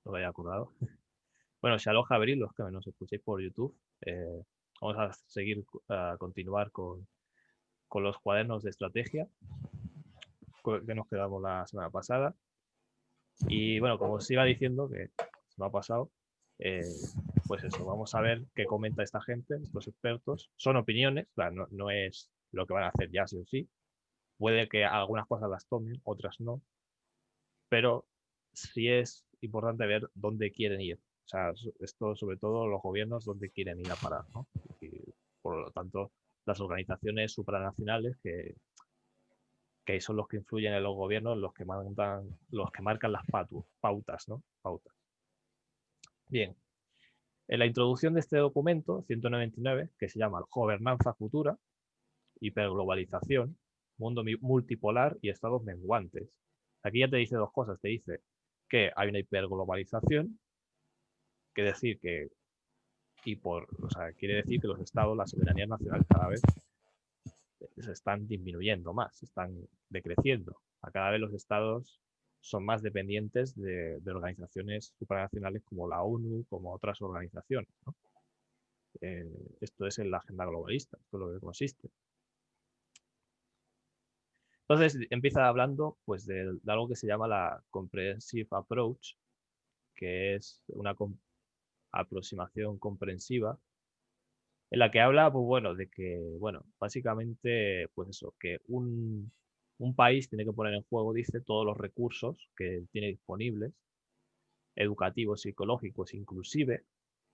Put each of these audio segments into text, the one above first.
os haya acordado. Bueno, Shalom Abril, los que nos escuchéis por YouTube, vamos a seguir, a continuar con los cuadernos de estrategia que nos quedamos la semana pasada. Y bueno, como os iba diciendo, que se me ha pasado, pues eso, vamos a ver qué comenta esta gente, estos expertos. Son opiniones, claro, no es lo que van a hacer ya sí o sí. Puede que algunas cosas las tomen, otras no, pero sí es importante ver dónde quieren ir. O sea, esto sobre todo los gobiernos dónde quieren ir a parar, ¿no? Y por lo tanto, las organizaciones supranacionales que son los que influyen en los gobiernos, los que marcan las pautas, ¿no? Pautas. Bien, en la introducción de este documento, 199, que se llama Gobernanza Futura, Hiperglobalización, Mundo Multipolar y Estados Menguantes. Aquí ya te dice dos cosas. Te dice que hay una hiperglobalización, que decir que, o sea, quiere decir que los estados, las soberanías nacionales cada vez se están disminuyendo más, están decreciendo. A cada vez los estados son más dependientes de organizaciones supranacionales como la ONU, como otras organizaciones, ¿no? Esto es en la agenda globalista, esto es lo que consiste. Entonces empieza hablando pues, de algo que se llama la Comprehensive Approach, que es una aproximación comprensiva, en la que habla, pues bueno, de que, bueno, básicamente, pues eso, que un país tiene que poner en juego, dice, todos los recursos que tiene disponibles, educativos, psicológicos, inclusive,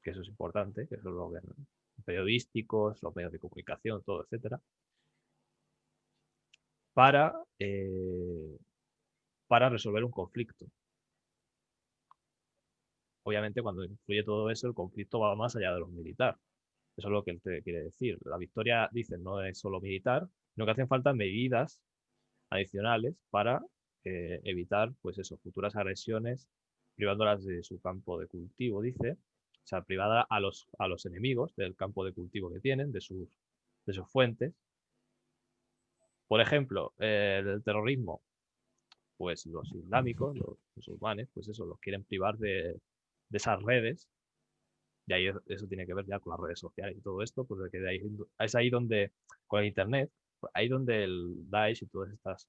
que eso es importante, que eso es lo que, periodísticos, los medios de comunicación, todo, etcétera, para, para resolver un conflicto. Obviamente, cuando influye todo eso, el conflicto va más allá de lo militar. Eso es lo que él te quiere decir. La victoria, dice, no es solo militar, sino que hacen falta medidas adicionales para evitar, pues eso, futuras agresiones, privándolas de su campo de cultivo, dice. O sea, privada a los enemigos del campo de cultivo que tienen, de sus fuentes. Por ejemplo, el terrorismo, pues los islámicos, los musulmanes, pues eso, los quieren privar de esas redes. Y ahí eso tiene que ver ya con las redes sociales y todo esto, pues de ahí, es ahí donde, con el Internet, ahí donde el Daesh y todas estas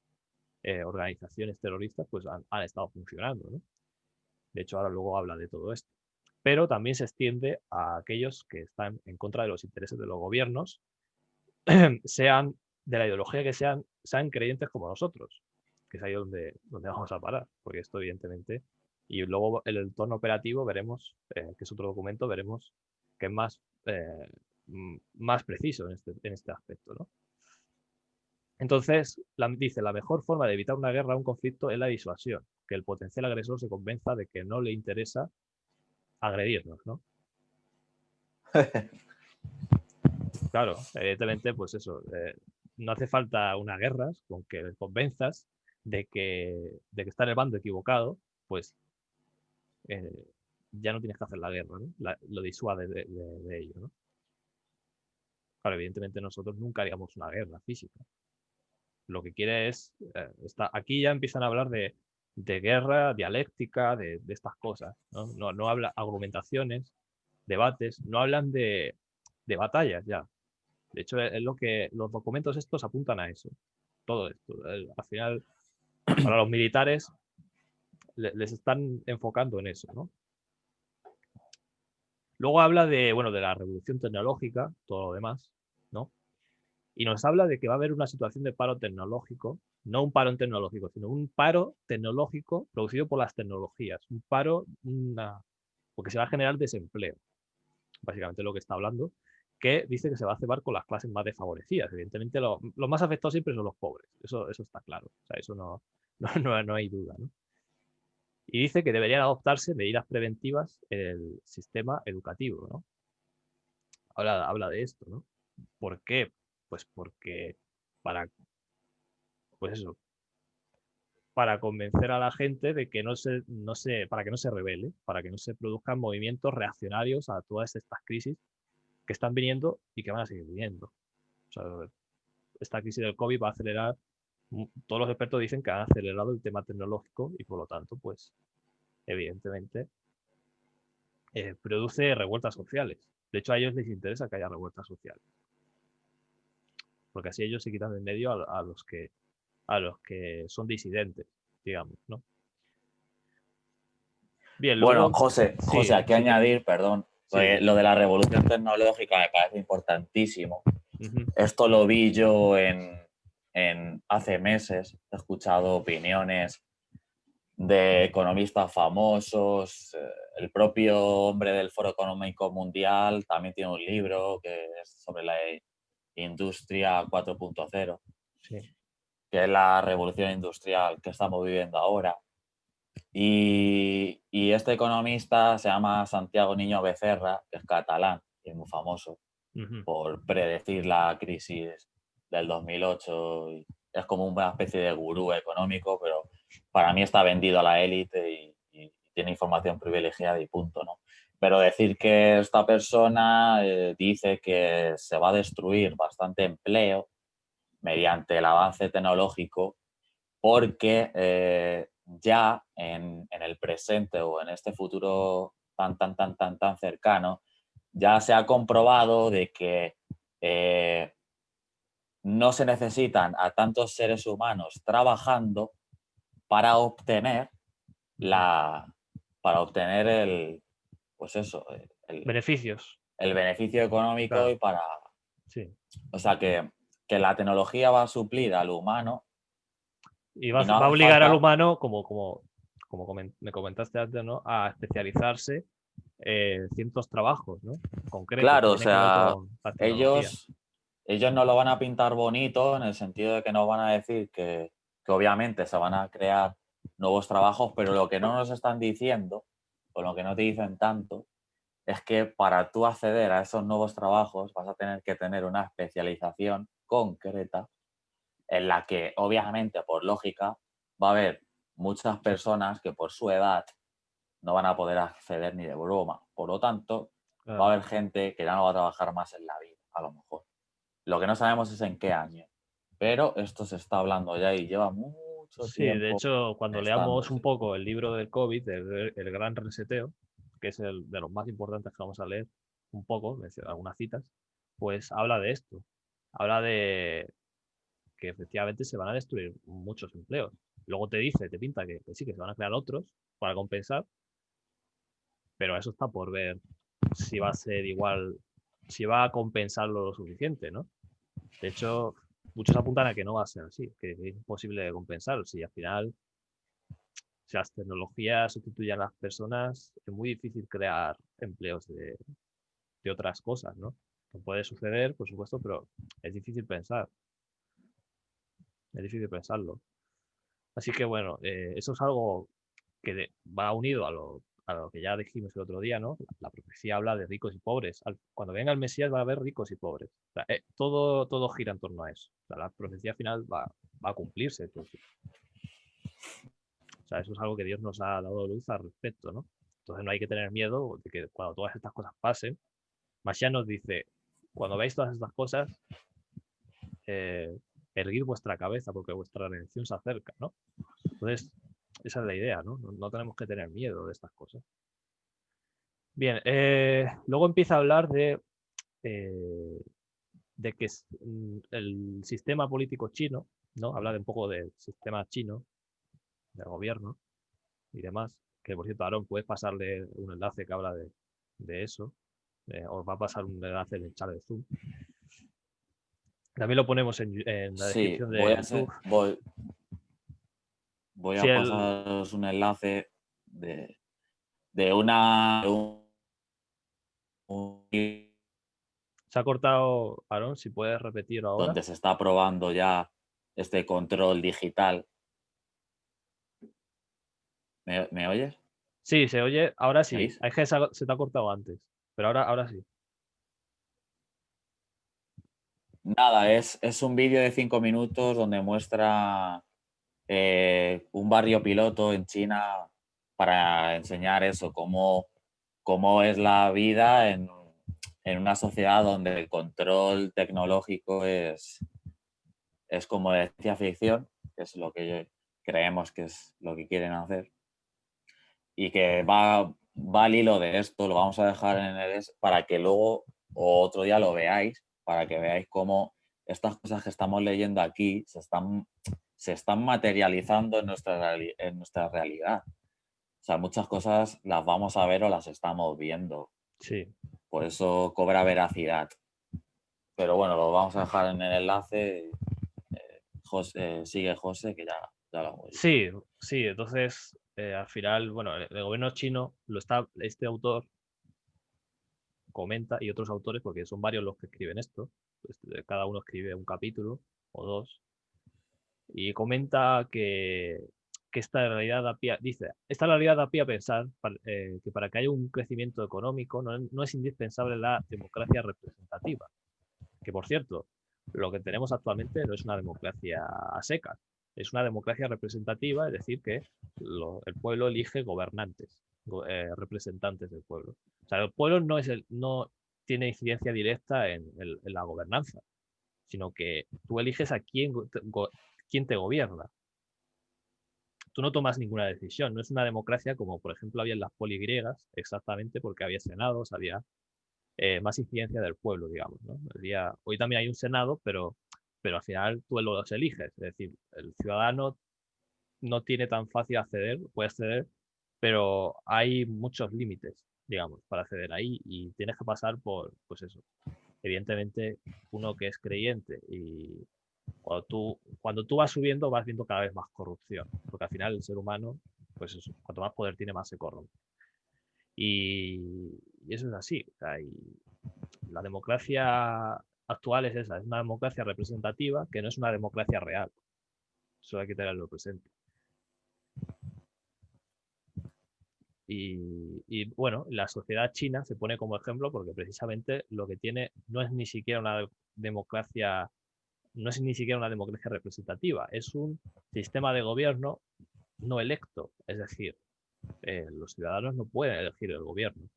organizaciones terroristas pues han estado funcionando, ¿no? De hecho, ahora luego habla de todo esto. Pero también se extiende a aquellos que están en contra de los intereses de los gobiernos, sean de la ideología que sean creyentes como nosotros, que es ahí donde vamos a parar, porque esto evidentemente, y luego el entorno operativo veremos, que es otro documento, veremos que es más preciso en este aspecto, ¿no? Entonces, dice, la mejor forma de evitar una guerra o un conflicto es la disuasión, que el potencial agresor se convenza de que no le interesa agredirnos, ¿no? Claro, evidentemente, pues eso, no hace falta una guerra, con que le convenzas de que está en el bando equivocado, pues eh, ya no tienes que hacer la guerra, ¿no? Lo disuade de ello, ¿no? Claro, evidentemente nosotros nunca haríamos una guerra física. Lo que quiere es, aquí ya empiezan a hablar de guerra, dialéctica, de estas cosas, ¿no? No habla argumentaciones, debates, no hablan de batallas ya. De hecho, es lo que los documentos estos apuntan a eso. Todo esto. Al final, para los militares les están enfocando en eso, ¿no? Luego habla bueno, de la revolución tecnológica, todo lo demás, ¿no? Y nos habla de que va a haber una situación de paro tecnológico, no un paro tecnológico, sino un paro tecnológico producido por las tecnologías, un paro, porque se va a generar desempleo, básicamente lo que está hablando, que dice que se va a cebar con las clases más desfavorecidas. Evidentemente, los más afectados siempre son los pobres, eso está claro, o sea, eso no hay duda, ¿no? Y dice que deberían adoptarse medidas preventivas en el sistema educativo, ¿no? Habla de esto, ¿no? ¿Por qué? Pues porque para, pues eso, para convencer a la gente de que para que no se rebele, para que no se produzcan movimientos reaccionarios a todas estas crisis que están viniendo y que van a seguir viniendo. O sea, esta crisis del COVID va a acelerar, todos los expertos dicen que han acelerado el tema tecnológico y por lo tanto, pues, evidentemente, produce revueltas sociales. De hecho, a ellos les interesa que haya revueltas sociales, porque así ellos se quitan de en medio a los que son disidentes, digamos, ¿no? Bien, Bueno, luego, José, sí, hay que añadir, perdón, sí, dime. lo de la revolución tecnológica me parece importantísimo. Ujú, Esto lo vi yo hace meses, he escuchado opiniones de economistas famosos, el propio hombre del Foro Económico Mundial también tiene un libro que es sobre la industria 4.0, sí, que es la revolución industrial que estamos viviendo ahora. Y este economista se llama Santiago Niño Becerra, que es catalán y es muy famoso ujú, por predecir la crisis del 2008. Y es como una especie de gurú económico, pero para mí está vendido a la élite y tiene información privilegiada y punto, ¿no? Pero decir que esta persona dice que se va a destruir bastante empleo mediante el avance tecnológico porque ya en el presente o en este futuro tan cercano, ya se ha comprobado de que no se necesitan a tantos seres humanos trabajando para obtener ujú. la para obtener pues eso, Beneficios, el beneficio económico claro, y para, sí. o sea, que la tecnología va a suplir al humano Y y no va a hace obligar al falta. humano, me comentaste antes, ¿no? A especializarse en ciertos trabajos, ¿no? Concretos que Claro, o tienen que ver sea, con la tecnología. ellos, ellos no lo van a pintar bonito en el sentido de que no van a decir que obviamente se van a crear nuevos trabajos, pero lo que no nos están diciendo, o lo que no te dicen tanto, es que para tú acceder a esos nuevos trabajos vas a tener que tener una especialización concreta en la que obviamente por lógica va a haber muchas personas que por su edad no van a poder acceder ni de broma. Por lo tanto, va a Claro. haber gente que ya no va a trabajar más en la vida, a lo mejor. Lo que no sabemos es en qué año. Pero esto se está hablando ya y lleva mucho Sí, de tiempo hecho, cuando leamos un gestándose. poco el libro del COVID, el Gran Reseteo, que es el de los más importantes que vamos a leer un poco, algunas citas, pues habla de esto. Habla de que efectivamente se van a destruir muchos empleos. Luego te pinta que sí, que se van a crear otros para compensar, pero eso está por ver si va a ser igual, si va a compensarlo lo suficiente, ¿no? De hecho, muchos apuntan a que no va a ser así, que es imposible compensar. Si al final, si las tecnologías sustituyen a las personas, es muy difícil crear empleos de otras cosas, ¿no? Que puede suceder, por supuesto, pero es difícil pensar, es difícil pensarlo. Así que bueno, eso es algo que va unido a lo que ya dijimos el otro día, ¿no? La profecía habla de ricos y pobres. Cuando venga el Mesías va a haber ricos y pobres. O sea, todo gira en torno a eso. O sea, la profecía final va a cumplirse. Entonces, o sea, eso es algo que Dios nos ha dado luz al respecto, ¿no? Entonces no hay que tener miedo de que cuando todas estas cosas pasen, Mashiach nos dice, cuando veáis todas estas cosas, eh, erguid vuestra cabeza porque vuestra redención se acerca, ¿no? Entonces, esa es la idea, ¿no? No tenemos que tener miedo de estas cosas. Bien, luego empieza a hablar eh, de que el sistema político chino, ¿no? Habla de un poco del sistema chino, del gobierno y demás. Que por cierto, Aaron, puedes pasarle un enlace que habla de eso. Os va a pasar un enlace en el chat de Zoom. También lo ponemos en la Sí, descripción de YouTube. voy Si a el, pasaros un enlace de, de una... se ha cortado, Aaron, si puedes repetirlo ahora. donde se está probando ya este control digital. ¿Me oyes? Sí, se oye, ahora ¿Me sí. oís? Es que se te ha cortado antes, pero ahora sí. Nada, es un vídeo de 5 minutos donde muestra un barrio piloto en China para enseñar eso, cómo es la vida en una sociedad donde el control tecnológico es como de ciencia ficción, que es lo que creemos que es lo que quieren hacer, y que va va al hilo de esto, lo vamos a dejar en para que luego o otro día lo veáis, para que veáis cómo estas cosas que estamos leyendo aquí se están materializando en nuestra realidad. O sea, muchas cosas las vamos a ver o las estamos viendo. Sí. Por eso cobra veracidad. Pero bueno, lo vamos a dejar en el enlace. Sigue José, que ya lo hago yo. Sí, sí, entonces al final, bueno, el gobierno chino este autor comenta, y otros autores, porque son varios los que escriben esto, pues, cada uno escribe un capítulo o dos, y comenta que esta realidad dice, esta realidad da pie a pensar que para que haya un crecimiento económico no es indispensable la democracia representativa, que por cierto, lo que tenemos actualmente no es una democracia a secas, es una democracia representativa, es decir, que el pueblo elige gobernantes, representantes del pueblo. O sea, el pueblo no tiene incidencia directa en la gobernanza, sino que tú eliges a quién te gobierna. Tú no tomas ninguna decisión, no es una democracia como por ejemplo había en las poligriegas, exactamente porque había senados, había más incidencia del pueblo, digamos, ¿no? Hoy también hay un senado, pero al final tú los eliges, es decir, el ciudadano no tiene tan fácil acceder, puede acceder, pero hay muchos límites, digamos, para acceder ahí y tienes que pasar por, pues eso, evidentemente uno que es creyente y cuando tú vas subiendo vas viendo cada vez más corrupción, porque al final el ser humano, pues eso, cuanto más poder tiene, más se corrompe. Y eso es así. O sea, y la democracia actual es esa, es una democracia representativa que no es una democracia real. Eso hay que tenerlo presente. Bueno, la sociedad china se pone como ejemplo porque precisamente lo que tiene no es ni siquiera una democracia, no es ni siquiera una democracia representativa, es un sistema de gobierno no electo, es decir, los ciudadanos no pueden elegir el gobierno.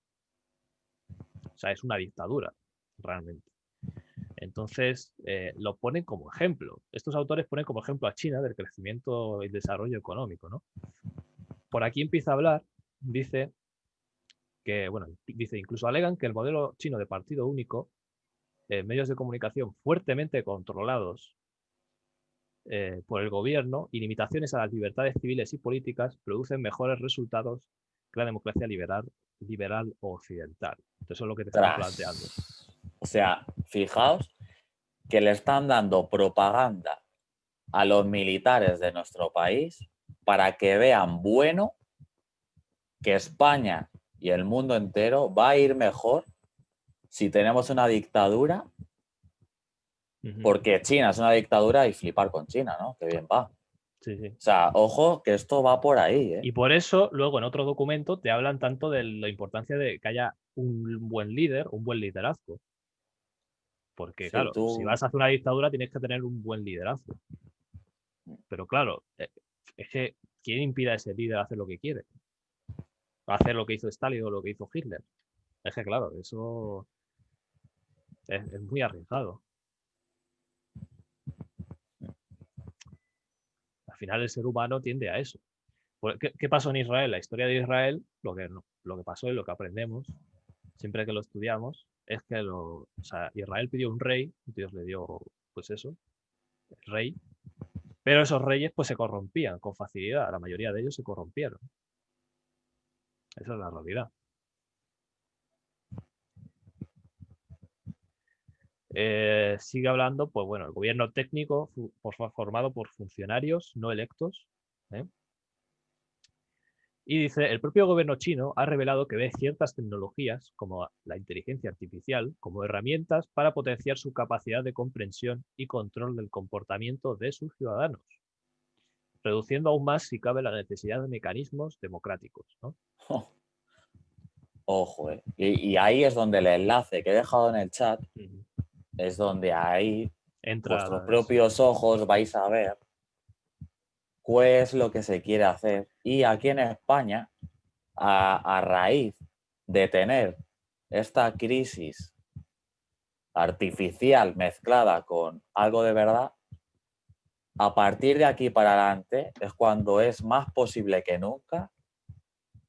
O sea, es una dictadura, realmente. Entonces, lo ponen como ejemplo. Estos autores ponen como ejemplo a China del crecimiento y desarrollo económico, ¿no? Por aquí empieza a hablar, dice incluso alegan que el modelo chino de partido único, medios de comunicación fuertemente controlados por el gobierno y limitaciones a las libertades civiles y políticas producen mejores resultados que la democracia liberal o occidental. Eso es lo que te están planteando. O sea, fijaos que le están dando propaganda a los militares de nuestro país para que vean bueno que España y el mundo entero va a ir mejor si tenemos una dictadura, porque China es una dictadura y flipar con China, ¿no? Que bien va. Sí, sí. O sea, ojo que esto va por ahí, ¿eh? Y por eso, luego en otro documento te hablan tanto de la importancia de que haya un buen líder, un buen liderazgo. Porque, Sí, claro, si vas a hacer una dictadura tienes que tener un buen liderazgo. Pero claro, es que ¿quién impide a ese líder hacer lo que quiere? Hacer lo que hizo Stalin o lo que hizo Hitler. Es que, claro, eso es muy arriesgado. Al final el ser humano tiende a eso. ¿Qué pasó en Israel? La historia de Israel, lo que pasó y lo que aprendemos, siempre que lo estudiamos, es que Israel pidió un rey, Dios le dio, pues eso, el rey, pero esos reyes pues se corrompían con facilidad, la mayoría de ellos se corrompieron. Esa es la realidad. Sigue hablando, pues bueno, el gobierno técnico formado por funcionarios no electos. ¿eh? Y dice, el propio gobierno chino ha revelado que ve ciertas tecnologías, como la inteligencia artificial, como herramientas para potenciar su capacidad de comprensión y control del comportamiento de sus ciudadanos, reduciendo aún más, si cabe, la necesidad de mecanismos democráticos. ¿no? Ojo, ¿eh? Y ahí es donde el enlace que he dejado en el chat, es donde ahí vuestros propios ojos vais a ver qué es lo que se quiere hacer. Y aquí en España, a raíz de tener esta crisis artificial mezclada con algo de verdad, a partir de aquí para adelante es cuando es más posible que nunca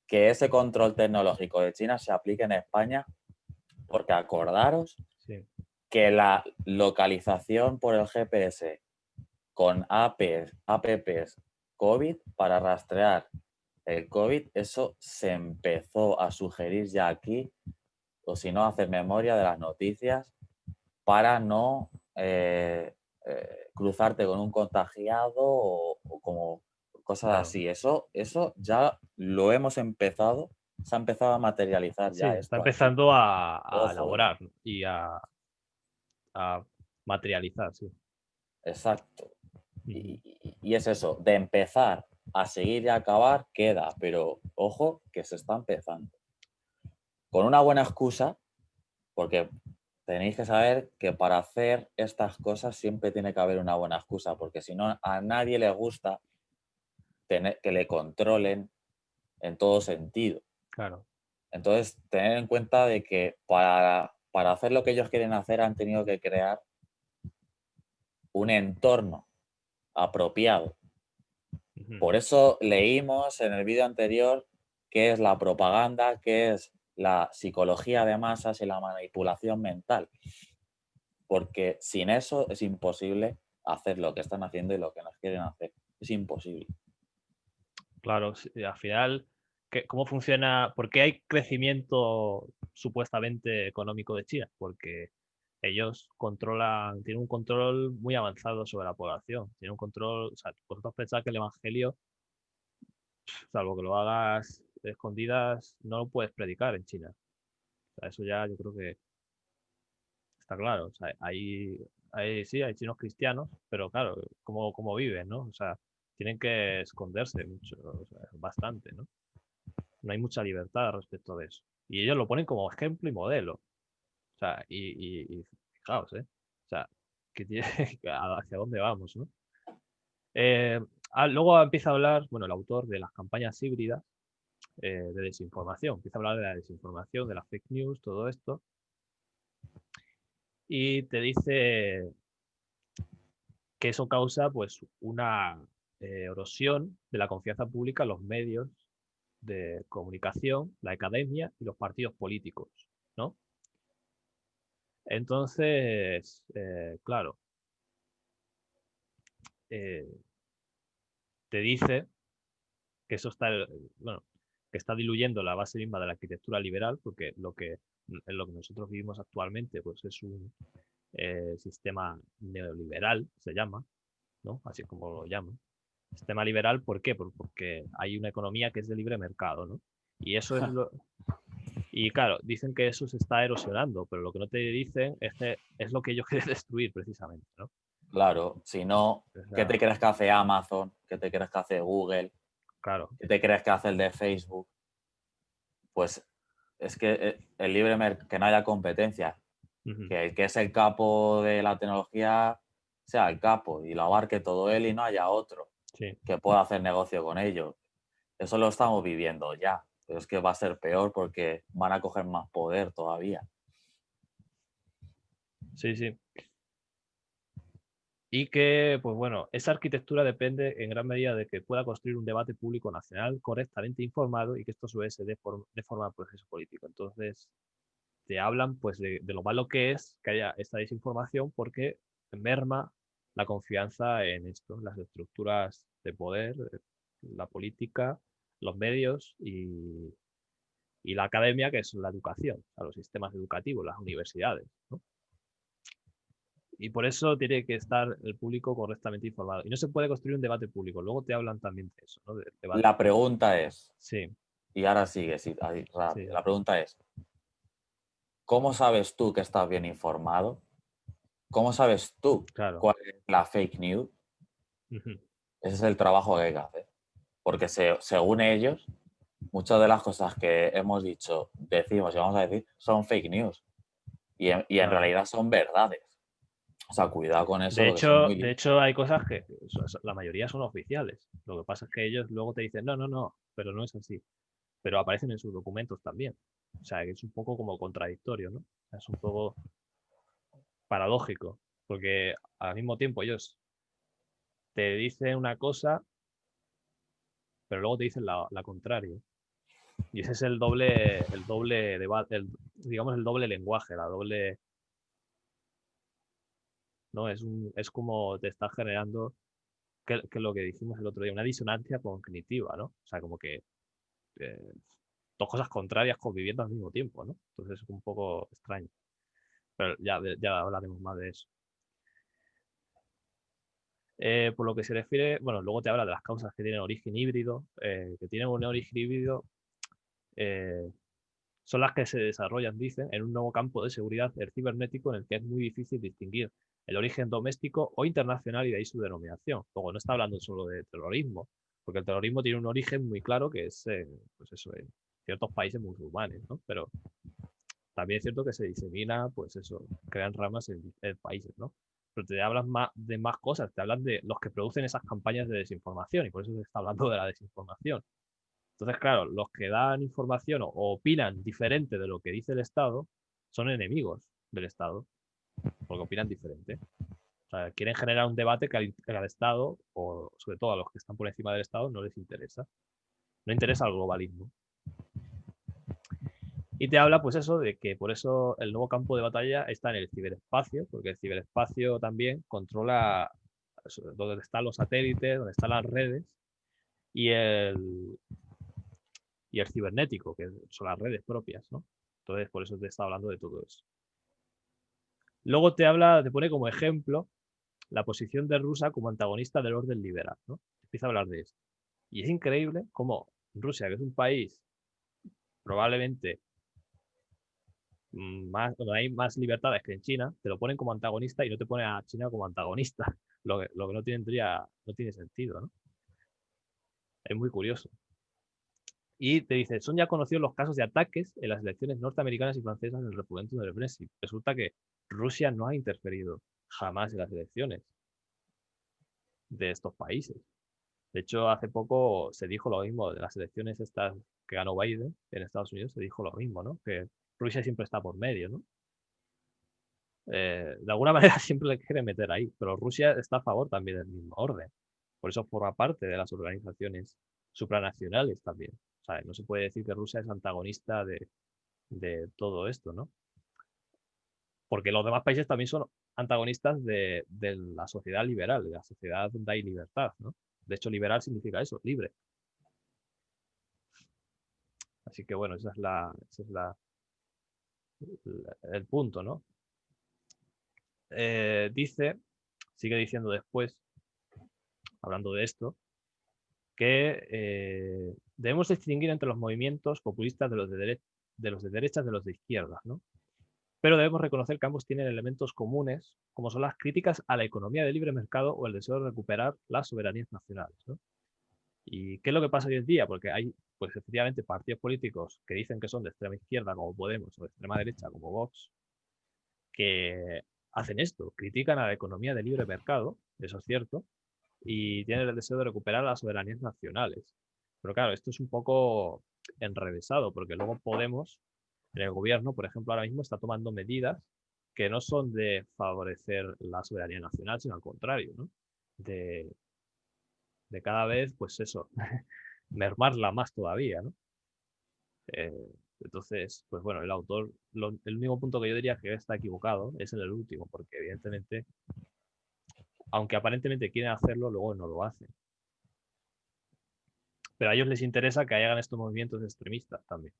que ese control tecnológico de China se aplique en España, porque acordaros Sí. que la localización por el GPS con apps COVID para rastrear el COVID, eso se empezó a sugerir ya aquí, o si no, hacer memoria de las noticias para no cruzarte con un contagiado o como cosas Claro. así. Eso ya lo hemos empezado, se ha empezado a materializar Sí, ya está esto aquí. empezando a Ojo, elaborar y a materializar, sí. exacto. Ujú. Y es eso, de empezar a seguir y a acabar queda, pero ojo que se está empezando. Con una buena excusa, porque tenéis que saber que para hacer estas cosas siempre tiene que haber una buena excusa, porque si no, a nadie le gusta tener, que le controlen en todo sentido. Claro. Entonces, tener en cuenta de que para hacer lo que ellos quieren hacer han tenido que crear un entorno apropiado. Ujú. Por eso leímos en el vídeo anterior qué es la propaganda, qué es la psicología de masas y la manipulación mental. Porque sin eso es imposible hacer lo que están haciendo y lo que nos quieren hacer. Es imposible. Claro, sí, al final, ¿cómo funciona? ¿Por qué hay crecimiento supuestamente económico de China? Porque ellos controlan, tienen un control muy avanzado sobre la población. Tienen un control, o sea, vosotros pensáis que el evangelio, salvo que lo hagas de escondidas, no lo puedes predicar en China. O sea, eso ya yo creo que está claro. O sea, sí, hay chinos cristianos, pero claro, ¿cómo viven, no? O sea, tienen que esconderse mucho, o sea, bastante, ¿no? No hay mucha libertad respecto de eso. Y ellos lo ponen como ejemplo y modelo. O sea, y fijaos, ¿eh? O sea, que tiene, hacia dónde vamos, ¿no? Eh, luego empieza a hablar, bueno, el autor de las campañas híbridas de desinformación. Empieza a hablar de la desinformación, de las fake news, todo esto. Y te dice que eso causa, pues, una erosión de la confianza pública en los medios de comunicación, la academia y los partidos políticos, ¿no? Entonces, claro, eh, te dice que eso está, bueno, que está diluyendo la base misma de la arquitectura liberal, porque en lo que nosotros vivimos actualmente, pues es un sistema neoliberal, se llama, ¿no? Así es como lo llaman. Sistema liberal, ¿por qué? Porque hay una economía que es de libre mercado, ¿no? Y eso es lo, y claro, dicen que eso se está erosionando, pero lo que no te dicen es que es lo que ellos quieren destruir precisamente, ¿no? Claro, si no, O ¿qué sea, te crees que hace Amazon? ¿Qué te crees que hace Google? claro. ¿Qué te crees que hace el de Facebook? Pues es que el libre mercado, que no haya competencia, Ujú. que el que es el capo de la tecnología sea el capo y lo abarque todo él y no haya otro Sí, que pueda hacer negocio con ellos. Eso lo estamos viviendo ya, pero es que va a ser peor porque van a coger más poder todavía. sí, sí. Y que, pues bueno, esa arquitectura depende en gran medida de que pueda construir un debate público nacional correctamente informado y que esto a su vez se dé de forma al proceso político. Entonces, te hablan pues de lo malo que es que haya esta desinformación porque merma la confianza en esto, las estructuras de poder, la política, los medios y la academia, que es la educación, a los sistemas educativos, las universidades, ¿no? Y por eso tiene que estar el público correctamente informado. Y no se puede construir un debate público. Luego te hablan también de eso, ¿no? Del debate La público. pregunta es, Sí, y ahora sigue, sí, ahí, sí, rápido, la pregunta es, ¿cómo sabes tú que estás bien informado? ¿Cómo sabes tú claro. cuál es la fake news? Ujú. Ese es el trabajo que hay que hacer. Porque según ellos, muchas de las cosas que hemos dicho, decimos y vamos a decir, son fake news. Y en Claro. realidad son verdades. O sea, cuidado con eso porque son muy De listos. hecho, hay cosas que la mayoría son oficiales. Lo que pasa es que ellos luego te dicen, no, no, no, pero no es así. Pero aparecen en sus documentos también. O sea, que es un poco como contradictorio, ¿no? Es un poco paradójico, porque al mismo tiempo ellos te dicen una cosa, pero luego te dicen la contraria. Y ese es el doble debate, digamos el doble lenguaje, la doble, ¿no? Es como te está generando, que lo que dijimos el otro día, una disonancia cognitiva, ¿no? O sea, como que eh, dos cosas contrarias conviviendo al mismo tiempo, ¿no? Entonces es un poco extraño. Pero ya hablaremos más de eso. Por lo que se refiere, bueno, luego te habla de las causas que tienen origen híbrido, que tienen un origen híbrido, eh, son las que se desarrollan, dicen, en un nuevo campo de seguridad, el cibernético, en el que es muy difícil distinguir el origen doméstico o internacional y de ahí su denominación. Luego no está hablando solo de terrorismo, porque el terrorismo tiene un origen muy claro que es, pues eso, en ciertos países musulmanes, ¿no? Pero también es cierto que se disemina, pues eso, crean ramas en países, ¿no? Pero te hablan de más cosas, te hablan de los que producen esas campañas de desinformación y por eso se está hablando de la desinformación. Entonces, claro, los que dan información o opinan diferente de lo que dice el Estado son enemigos del Estado, porque opinan diferente. O sea, quieren generar un debate que al Estado, o sobre todo a los que están por encima del Estado, no les interesa. No interesa el globalismo. Y te habla, pues eso, de que por eso el nuevo campo de batalla está en el ciberespacio, porque el ciberespacio también controla donde están los satélites, donde están las redes, y y el cibernético, que son las redes propias, ¿no? Entonces, por eso te está hablando de todo eso. Luego te pone como ejemplo la posición de Rusia como antagonista del orden liberal, ¿no? Empieza a hablar de esto. Y es increíble cómo Rusia, que es un país probablemente más, donde hay más libertades que en China, te lo ponen como antagonista y no te pone a China como antagonista, lo que no tiene sentido, ¿no? Es muy curioso. Y te dice, son ya conocidos los casos de ataques en las elecciones norteamericanas y francesas en el referéndum del Brexit. Resulta que Rusia no ha interferido jamás en las elecciones de estos países. De hecho, hace poco se dijo lo mismo de las elecciones estas que ganó Biden en Estados Unidos, se dijo lo mismo, ¿no? Que Rusia siempre está por medio, ¿no? De alguna manera siempre le quiere meter ahí, pero Rusia está a favor también del mismo orden. Por eso forma parte de las organizaciones supranacionales también. O sea, no se puede decir que Rusia es antagonista de todo esto, ¿no? Porque los demás países también son antagonistas de la sociedad liberal, de la sociedad donde hay libertad, ¿no? De hecho, liberal significa eso, libre. Así que bueno, ese es el punto, ¿no? Sigue diciendo después, hablando de esto, que debemos distinguir entre los movimientos populistas de los de derechas de los de izquierdas, ¿no? Pero debemos reconocer que ambos tienen elementos comunes, como son las críticas a la economía de libre mercado o el deseo de recuperar las soberanías nacionales, ¿no? ¿Y qué es lo que pasa hoy en día? Porque hay, pues efectivamente, partidos políticos que dicen que son de extrema izquierda, como Podemos, o de extrema derecha, como Vox, que hacen esto, critican a la economía de libre mercado, eso es cierto, y tienen el deseo de recuperar las soberanías nacionales. Pero claro, esto es un poco enrevesado, porque luego Podemos, en el gobierno, por ejemplo, ahora mismo está tomando medidas que no son de favorecer la soberanía nacional, sino al contrario, ¿no? De, de cada vez, pues eso, mermarla más todavía, ¿no? Eh, entonces, pues bueno, el autor, el único punto que yo diría que está equivocado es en el último, porque evidentemente, aunque aparentemente quieren hacerlo, luego no lo hacen. Pero a ellos les interesa que hagan estos movimientos extremistas también.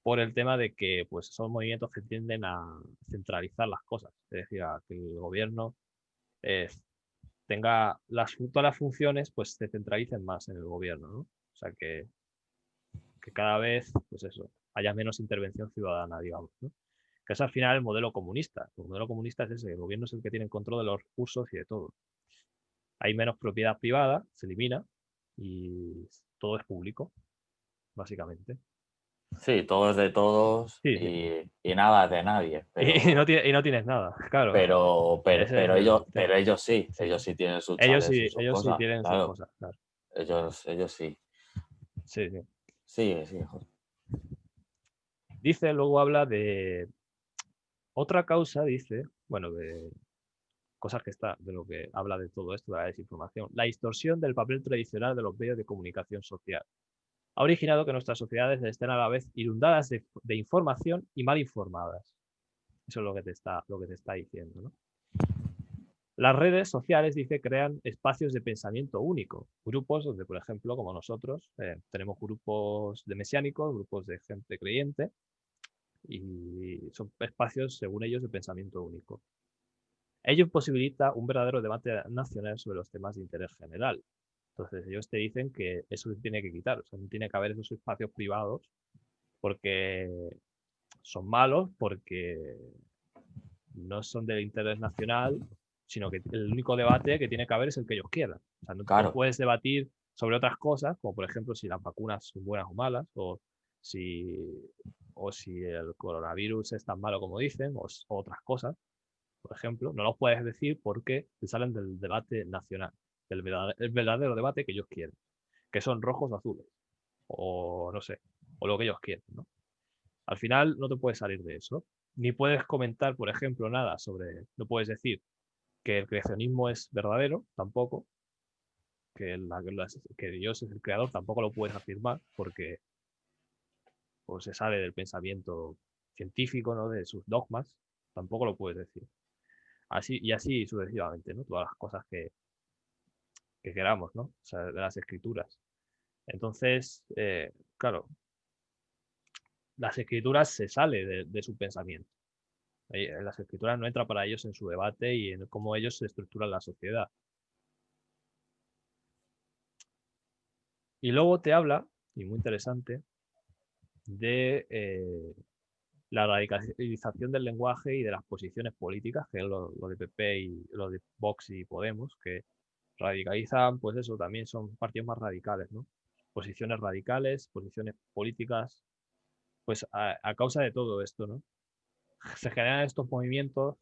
Por el tema de que pues, son movimientos que tienden a centralizar las cosas. Es decir, a que el gobierno eh, tenga todas las funciones, pues se centralicen más en el gobierno, ¿no? O sea, que cada vez, pues eso, haya menos intervención ciudadana, digamos, ¿no? Que es al final el modelo comunista. El modelo comunista es ese, el gobierno es el que tiene el control de los recursos y de todo. Hay menos propiedad privada, se elimina y todo es público, básicamente. Sí, todo es de todos Sí, sí. y nada es de nadie, Y no tienes nada, claro. Ese es el tema. pero Sí. ellos sí tienen sus chales y sus Ellos sí cosas, tienen sus claro, cosas, claro. ellos sí. Sí, sí. Sí, sí, joder. Dice, luego habla de otra causa, dice, bueno, de cosas que está, de lo que habla de todo esto, de la desinformación. La distorsión del papel tradicional de los medios de comunicación social. ha originado que nuestras sociedades estén a la vez inundadas de información y mal informadas. Eso es lo que te está diciendo, ¿no? Las redes sociales, dice, crean espacios de pensamiento único. Grupos donde, por ejemplo, como nosotros, tenemos grupos de mesiánicos, grupos de gente creyente, y son espacios, según ellos, de pensamiento único. Ello posibilita un verdadero debate nacional sobre los temas de interés general. Entonces, ellos te dicen que eso se tiene que quitar, o sea, no tiene que haber esos espacios privados porque son malos, porque no son del interés nacional, sino que el único debate que tiene que haber es el que ellos quieran. O sea, no Claro, puedes debatir sobre otras cosas, como por ejemplo si las vacunas son buenas o malas, si, o si el coronavirus es tan malo como dicen, o otras cosas, por ejemplo. No lo puedes decir porque te salen del debate nacional, el verdadero debate que ellos quieren, que son rojos o azules, o no sé, o lo que ellos quieren, ¿no? Al final no te puedes salir de eso. Ni puedes comentar, por ejemplo, nada sobre, no puedes decir que el creacionismo es verdadero, tampoco, que Dios es el creador, tampoco lo puedes afirmar porque pues, se sale del pensamiento científico, ¿no? De sus dogmas, tampoco lo puedes decir. Así, y así sucesivamente, ¿no? Todas las cosas que queramos, ¿no? O sea, de las escrituras. Entonces, claro, las escrituras se sale de su pensamiento. Las escrituras no entra para ellos en su debate y en cómo ellos se estructuran la sociedad. Y luego te habla, y muy interesante, de la radicalización del lenguaje y de las posiciones políticas, que es lo de PP y lo de Vox y Podemos, que radicalizan, pues eso, también son partidos más radicales, ¿no? Posiciones radicales, posiciones políticas, pues a causa de todo esto, ¿no? Se generan estos movimientos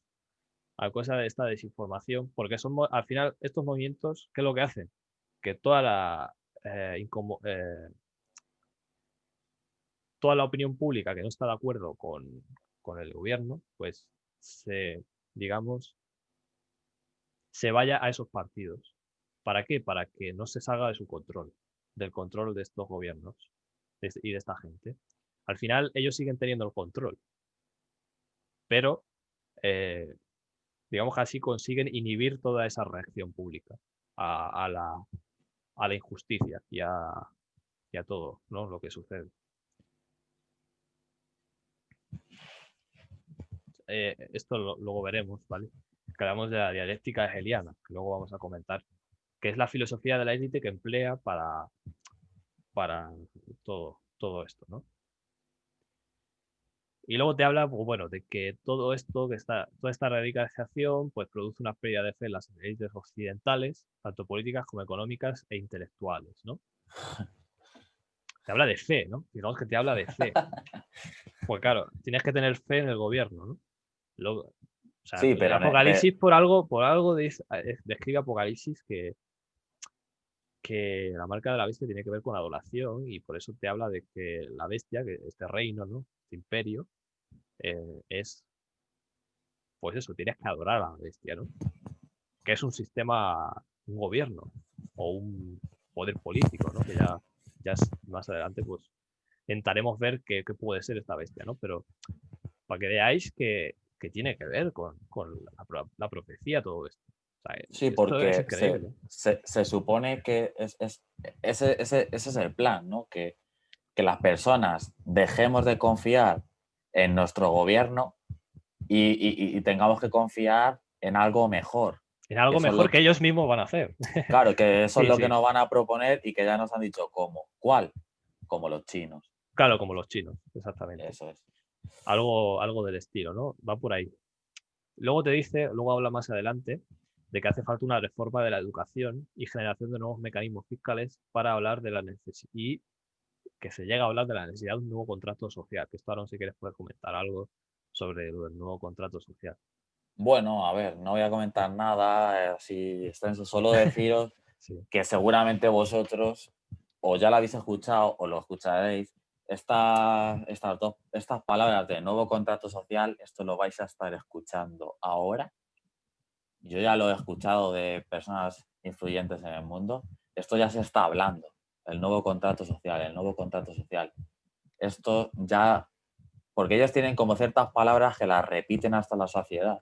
a causa de esta desinformación, porque son, al final, estos movimientos, ¿qué es lo que hacen? Que toda la opinión pública que no está de acuerdo con el gobierno, pues digamos, se vaya a esos partidos. ¿Para qué? Para que no se salga de su control, del control de estos gobiernos y de esta gente. Al final, ellos siguen teniendo el control, pero eh, digamos que así consiguen inhibir toda esa reacción pública a la injusticia y a todo, ¿no? Lo que sucede. Esto luego veremos, ¿vale? Que hablamos de la dialéctica hegeliana, que luego vamos a comentar, que es la filosofía de la élite que emplea para todo esto, ¿no? Y luego te habla, pues, bueno, de que todo esto, toda esta radicalización, pues produce una pérdida de fe en las élites occidentales, tanto políticas como económicas e intelectuales, ¿no? Te habla de fe, ¿no? Digamos que te habla de fe. Pues claro, tienes que tener fe en el gobierno, ¿no? O sea, sí, el pero Apocalipsis por algo describe Apocalipsis que la marca de la bestia tiene que ver con la adoración y por eso te habla de que la bestia, que este reino, ¿no? Este imperio, es, pues eso, tienes que adorar a la bestia, ¿no? Que es un sistema, un gobierno o un poder político, ¿no? Que ya más adelante, pues, intentaremos ver qué puede ser esta bestia, ¿no? Pero para que veáis que tiene que ver con la profecía, todo esto. O sea, sí, esto es porque increíble. se supone que ese es el plan, ¿no? Que las personas dejemos de confiar en nuestro gobierno y tengamos que confiar en algo mejor. En Que algo eso es mejor lo que que, ellos mismos van a hacer. claro, que eso es Sí, lo que sí. nos van a proponer y que ya nos han dicho cómo. ¿Cuál? Como los chinos. Claro, como los chinos, exactamente. Eso es. Algo del estilo, ¿no? Va por ahí. Luego habla más adelante de que hace falta una reforma de la educación y generación de nuevos mecanismos fiscales para hablar de la necesidad y que se llega a hablar de la necesidad de un nuevo contrato social. Que esto ahora, si quieres, puedes comentar algo sobre el nuevo contrato social. Bueno, a ver, no voy a comentar nada así extenso, solo deciros Sí. que seguramente vosotros o ya lo habéis escuchado o lo escucharéis. Estas palabras de nuevo contrato social, esto lo vais a estar escuchando ahora. Yo ya lo he escuchado de personas influyentes en el mundo. Esto ya se está hablando. el nuevo contrato social, el nuevo contrato social. Esto ya, porque ellos tienen como ciertas palabras que las repiten hasta la saciedad,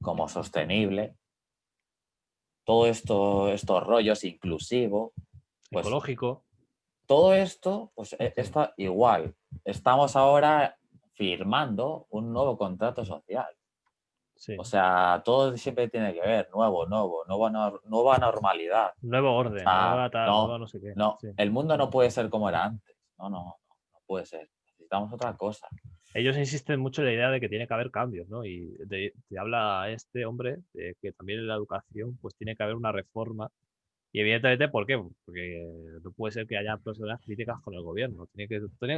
como sostenible, todo esto, estos rollos, inclusivo, pues Ecológico. todo esto pues, está igual. Estamos ahora firmando un nuevo contrato social. Sí. O sea, todo siempre tiene que ver, nueva normalidad. Nuevo O orden, sea, nueva tal, nueva no sé qué. no, Sí. el mundo no puede ser como era antes. No puede ser. Necesitamos otra cosa. Ellos insisten mucho en la idea de que tiene que haber cambios, ¿no? Y te habla este hombre de que también en la educación pues tiene que haber una reforma. Y evidentemente, ¿por qué? Porque no puede ser que haya personas críticas con el gobierno.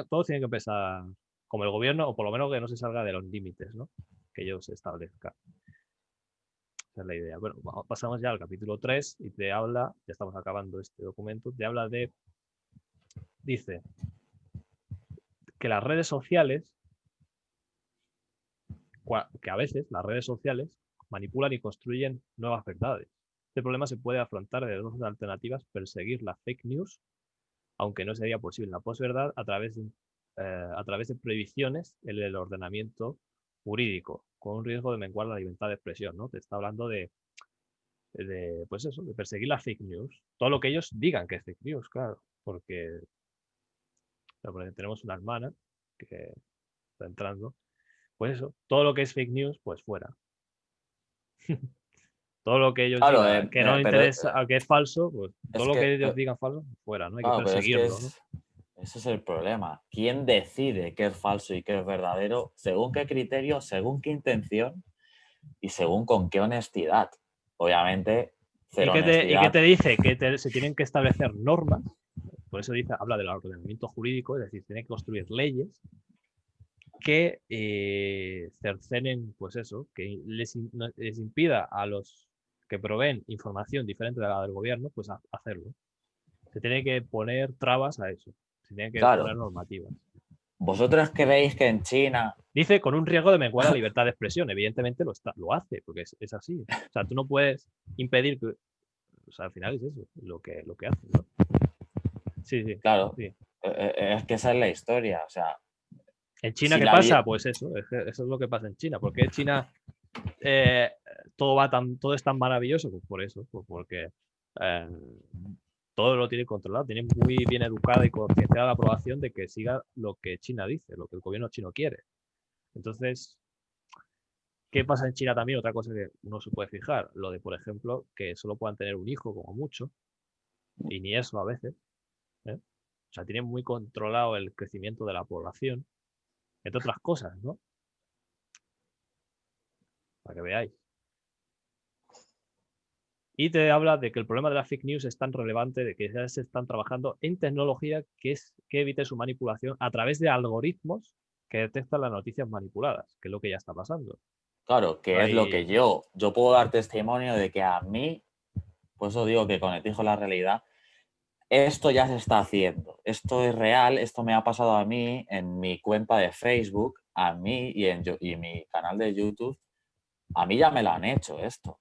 Todos tienen que empezar como el gobierno, o por lo menos que no se salga de los límites, ¿no? Que ellos establezcan. Esa es la idea. Bueno, pasamos ya al capítulo 3 y te habla, ya estamos acabando este documento, te habla de, dice, que las redes sociales, que a veces las redes sociales manipulan y construyen nuevas verdades. Este problema se puede afrontar de dos alternativas: perseguir la fake news, aunque no sería posible la posverdad, a través de prohibiciones en el ordenamiento jurídico, con un riesgo de menguar la libertad de expresión, ¿no? Te está hablando pues eso, de perseguir la fake news. Todo lo que ellos digan que es fake news, claro, porque tenemos una hermana que está entrando. Pues eso, todo lo que es fake news, pues fuera. Todo lo que ellos Claro, digan que no pero interesa, que es falso, pues todo es lo que que, ellos digan falso, fuera, ¿no? Hay que claro, pero es que perseguirlo, ¿no? ese es el problema. ¿Quién decide qué es falso y qué es verdadero? ¿Según qué criterio? ¿Según qué intención? Y según con qué honestidad. Obviamente, ¿Y cero qué te honestidad. dice? Que se tienen que establecer normas, por eso dice, habla del ordenamiento jurídico, es decir, tiene que construir leyes que cercenen, pues eso, que les impida a los que proveen información diferente de la del gobierno, pues hacerlo. Se tiene que poner trabas a eso, se tienen que poner Claro, normativas. ¿vosotros creéis que en China... Dice con un riesgo de menguar la libertad de expresión. Evidentemente lo hace, porque es así. O sea, tú no puedes impedir que. O sea, al final es eso, lo que hace, ¿no? Sí, sí, Claro, sí. es que esa es la historia. O sea, ¿En China si qué la... pasa? Pues eso, eso es lo que pasa en China. ¿Por qué China eh, todo es tan maravilloso? Pues por eso, pues porque eh, todo lo tiene controlado, tiene muy bien educada y concienciada la aprobación de que siga lo que China dice, lo que el gobierno chino quiere. Entonces, ¿qué pasa en China también? Otra cosa que uno se puede fijar, lo de, por ejemplo, que solo puedan tener un hijo como mucho, y ni eso a veces, ¿eh? O sea, tienen muy controlado el crecimiento de la población, entre otras cosas, ¿no? Para que veáis. Y te habla de que el problema de la fake news es tan relevante, de que ya se están trabajando en tecnología que evite su manipulación a través de algoritmos que detectan las noticias manipuladas, que es lo que ya está pasando. Claro, que es lo que Hay, yo puedo dar testimonio de que a mí, por eso digo que conectijo la realidad, esto ya se está haciendo, esto es real, esto me ha pasado a mí en mi cuenta de Facebook, a mí y mi canal de YouTube, a mí ya me lo han hecho esto,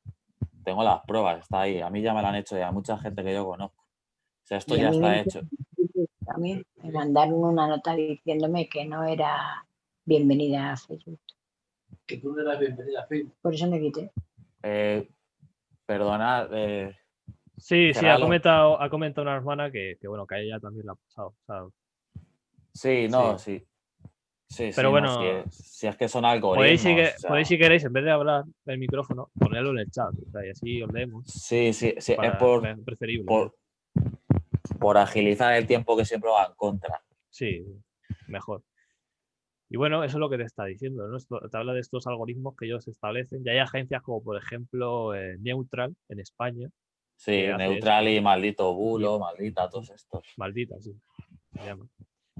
tengo las pruebas, está ahí, a mí ya me lo han hecho y a mucha gente que yo conozco, o sea, esto Y a ya mí está hecho. también me mandaron una nota diciéndome que no era bienvenida a Facebook. Que tú no eras bienvenida a Facebook. Por eso me quité. Perdonad, sí, ha cerrarlo. comentado una hermana que bueno, que a ella también la ha pasado. O sea, Sí, no, sí. sí, Pero no, bueno, si es que son algoritmos, o sea, podéis, si queréis, en vez de hablar del micrófono, ponerlo en el chat. O sea, y así os leemos. sí, es Para preferible. por agilizar el tiempo que siempre va en contra. Sí, mejor. Y bueno, eso es lo que te está diciendo, ¿no? Te habla de estos algoritmos que ellos establecen. Y hay agencias como, por ejemplo, Neutral en España, que Sí, hace neutral esto. y maldito Y bulo, maldita, todos estos. maldita, sí, se llama.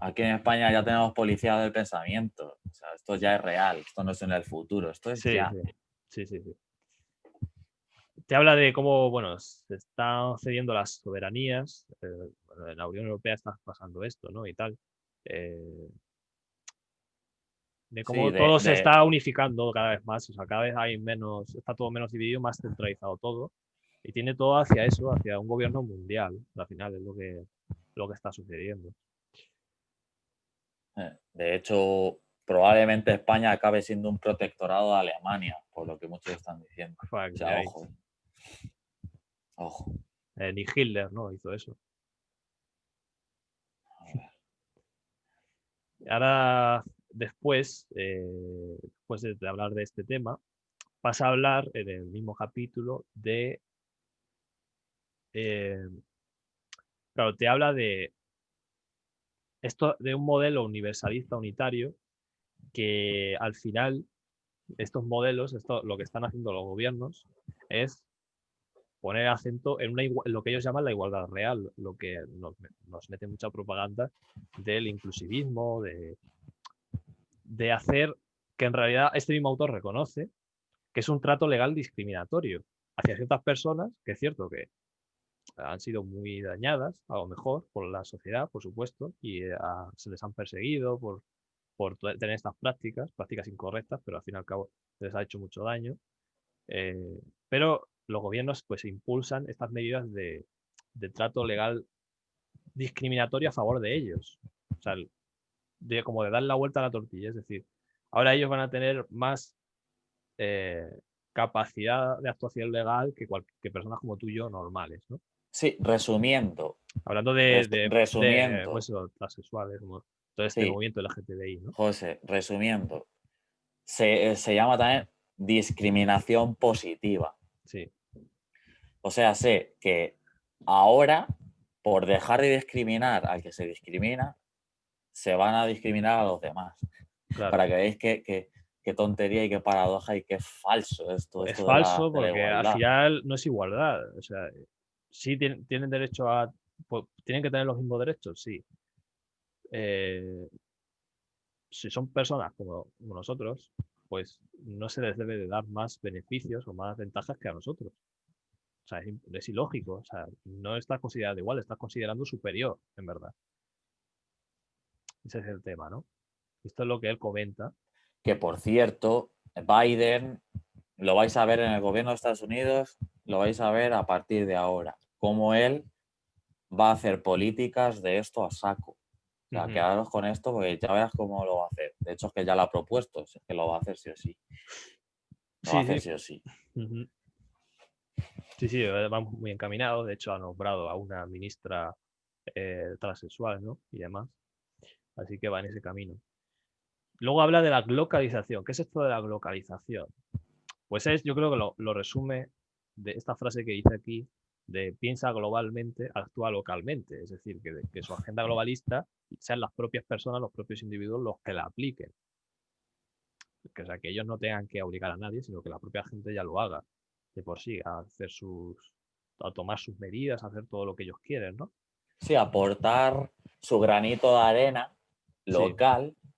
Aquí en España ya tenemos policía del pensamiento. O sea, esto ya es real, esto no es en el futuro, esto es Sí, ya. sí. Te habla de cómo, bueno, se están cediendo las soberanías. Bueno, en la Unión Europea está pasando esto, ¿no? Y tal. De Sí, cómo todo se está unificando cada vez más. O sea, cada vez hay menos, está todo menos dividido, más centralizado todo. Y tiene todo hacia eso, hacia un gobierno mundial. Al final es lo que lo que está sucediendo. De hecho, probablemente España acabe siendo un protectorado de Alemania, por lo que muchos están diciendo. Fue O sea, ahí. ojo. Ojo. Ni Hitler, ¿no? Hizo eso. A ver. Ahora, después de hablar de este tema, pasa a hablar en el mismo capítulo de... claro, te habla de esto, de un modelo universalista unitario que al final estos modelos, lo que están haciendo los gobiernos es poner acento en lo que ellos llaman la igualdad real, lo que nos mete mucha propaganda del inclusivismo, de hacer que en realidad este mismo autor reconoce que es un trato legal discriminatorio hacia ciertas personas, que es cierto que han sido muy dañadas, a lo mejor, por la sociedad, por supuesto, y se les han perseguido por tener estas prácticas incorrectas, pero al fin y al cabo les ha hecho mucho daño. Pero los gobiernos pues impulsan estas medidas de trato legal discriminatorio a favor de ellos. O sea, como de dar la vuelta a la tortilla. Es decir, ahora ellos van a tener más capacidad de actuación legal que personas como tú y yo normales, ¿no? Sí, resumiendo. Hablando Resumiendo. pues, transexuales, como todo este Sí, movimiento LGTBI, ¿no? José, resumiendo. Se llama también discriminación positiva. Sí. O sea, sé que ahora, por dejar de discriminar al que se discrimina, se van a discriminar a los demás. Claro. Para que veáis qué tontería y qué paradoja y qué falso esto Es de falso la porque al igualdad. final no es igualdad. O sea, sí tienen derecho a... ¿Tienen que tener los mismos derechos? Sí. Si son personas como nosotros, pues no se les debe de dar más beneficios o más ventajas que a nosotros. O sea, es ilógico. O sea, no estás considerando igual, estás considerando superior, en verdad. Ese es el tema, ¿no? Esto es lo que él comenta. Que por cierto, Biden, lo vais a ver en el gobierno de Estados Unidos, lo vais a ver a partir de ahora, cómo él va a hacer políticas de esto a saco. O sea, quedaros con esto porque ya verás cómo lo va a hacer. De hecho, es que ya lo ha propuesto, es que lo va a hacer sí o sí. Lo va a hacer sí o sí. Sí, sí, vamos muy encaminados. De hecho, ha nombrado a una ministra transexual, ¿no? Y demás. Así que va en ese camino. Luego habla de la globalización. ¿Qué es esto de la globalización? Pues yo creo que lo resume de esta frase que dice aquí, de piensa globalmente, actúa localmente. Es decir, que su agenda globalista sean las propias personas, los propios individuos los que la apliquen. O sea, que ellos no tengan que obligar a nadie, sino que la propia gente ya lo haga de por sí, a tomar sus medidas, a hacer todo lo que ellos quieren, ¿no? Sí, aportar su granito de arena local, sí,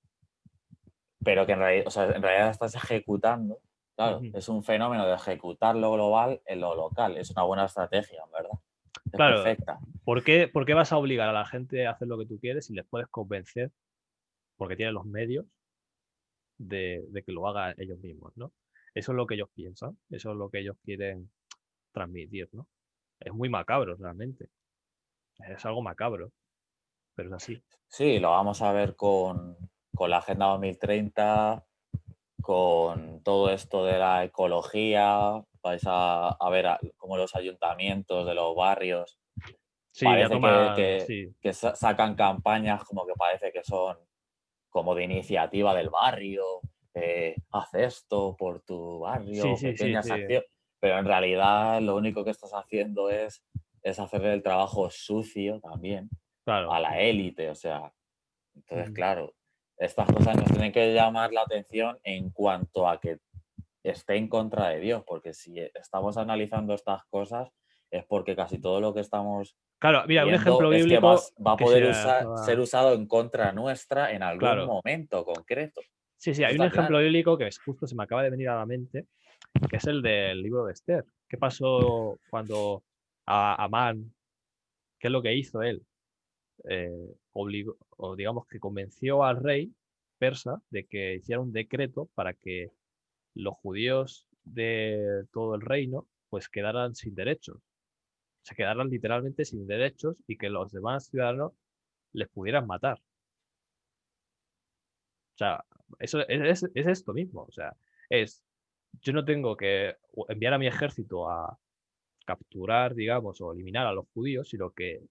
pero que en realidad estás ejecutando. Claro, es un fenómeno de ejecutar lo global en lo local. Es una buena estrategia, en verdad. Es claro, perfecta. ¿por qué vas a obligar a la gente a hacer lo que tú quieres si les puedes convencer, porque tienen los medios, de que lo hagan ellos mismos, ¿no? Eso es lo que ellos piensan, eso es lo que ellos quieren transmitir, ¿no? Es muy macabro, realmente. Es algo macabro, pero es así. Sí, lo vamos a ver con la Agenda 2030, con todo esto de la ecología. Vais a ver cómo los ayuntamientos de los barrios sí, parece sí. que sacan campañas como que parece que son como de iniciativa del barrio, haz esto por tu barrio, Sí, pequeñas acciones, pero en realidad lo único que estás haciendo es hacer el trabajo sucio también, claro, a la élite, o sea, entonces claro, estas cosas nos tienen que llamar la atención en cuanto a que esté en contra de Dios, porque si estamos analizando estas cosas es porque casi todo lo que estamos claro, mira, un viendo ejemplo es que bíblico va a que poder ser usado en contra nuestra en algún claro. momento concreto. Sí, Eso hay un ejemplo claro. bíblico que justo se me acaba de venir a la mente, que es el del libro de Esther. ¿Qué pasó cuando a Amán, qué es lo que hizo él? Obligó, o digamos que convenció al rey persa de que hiciera un decreto para que los judíos de todo el reino pues quedaran sin derechos. O se quedaran literalmente sin derechos y que los demás ciudadanos les pudieran matar. O sea, eso es esto mismo. O sea, yo no tengo que enviar a mi ejército a capturar, digamos, o eliminar a los judíos, sino que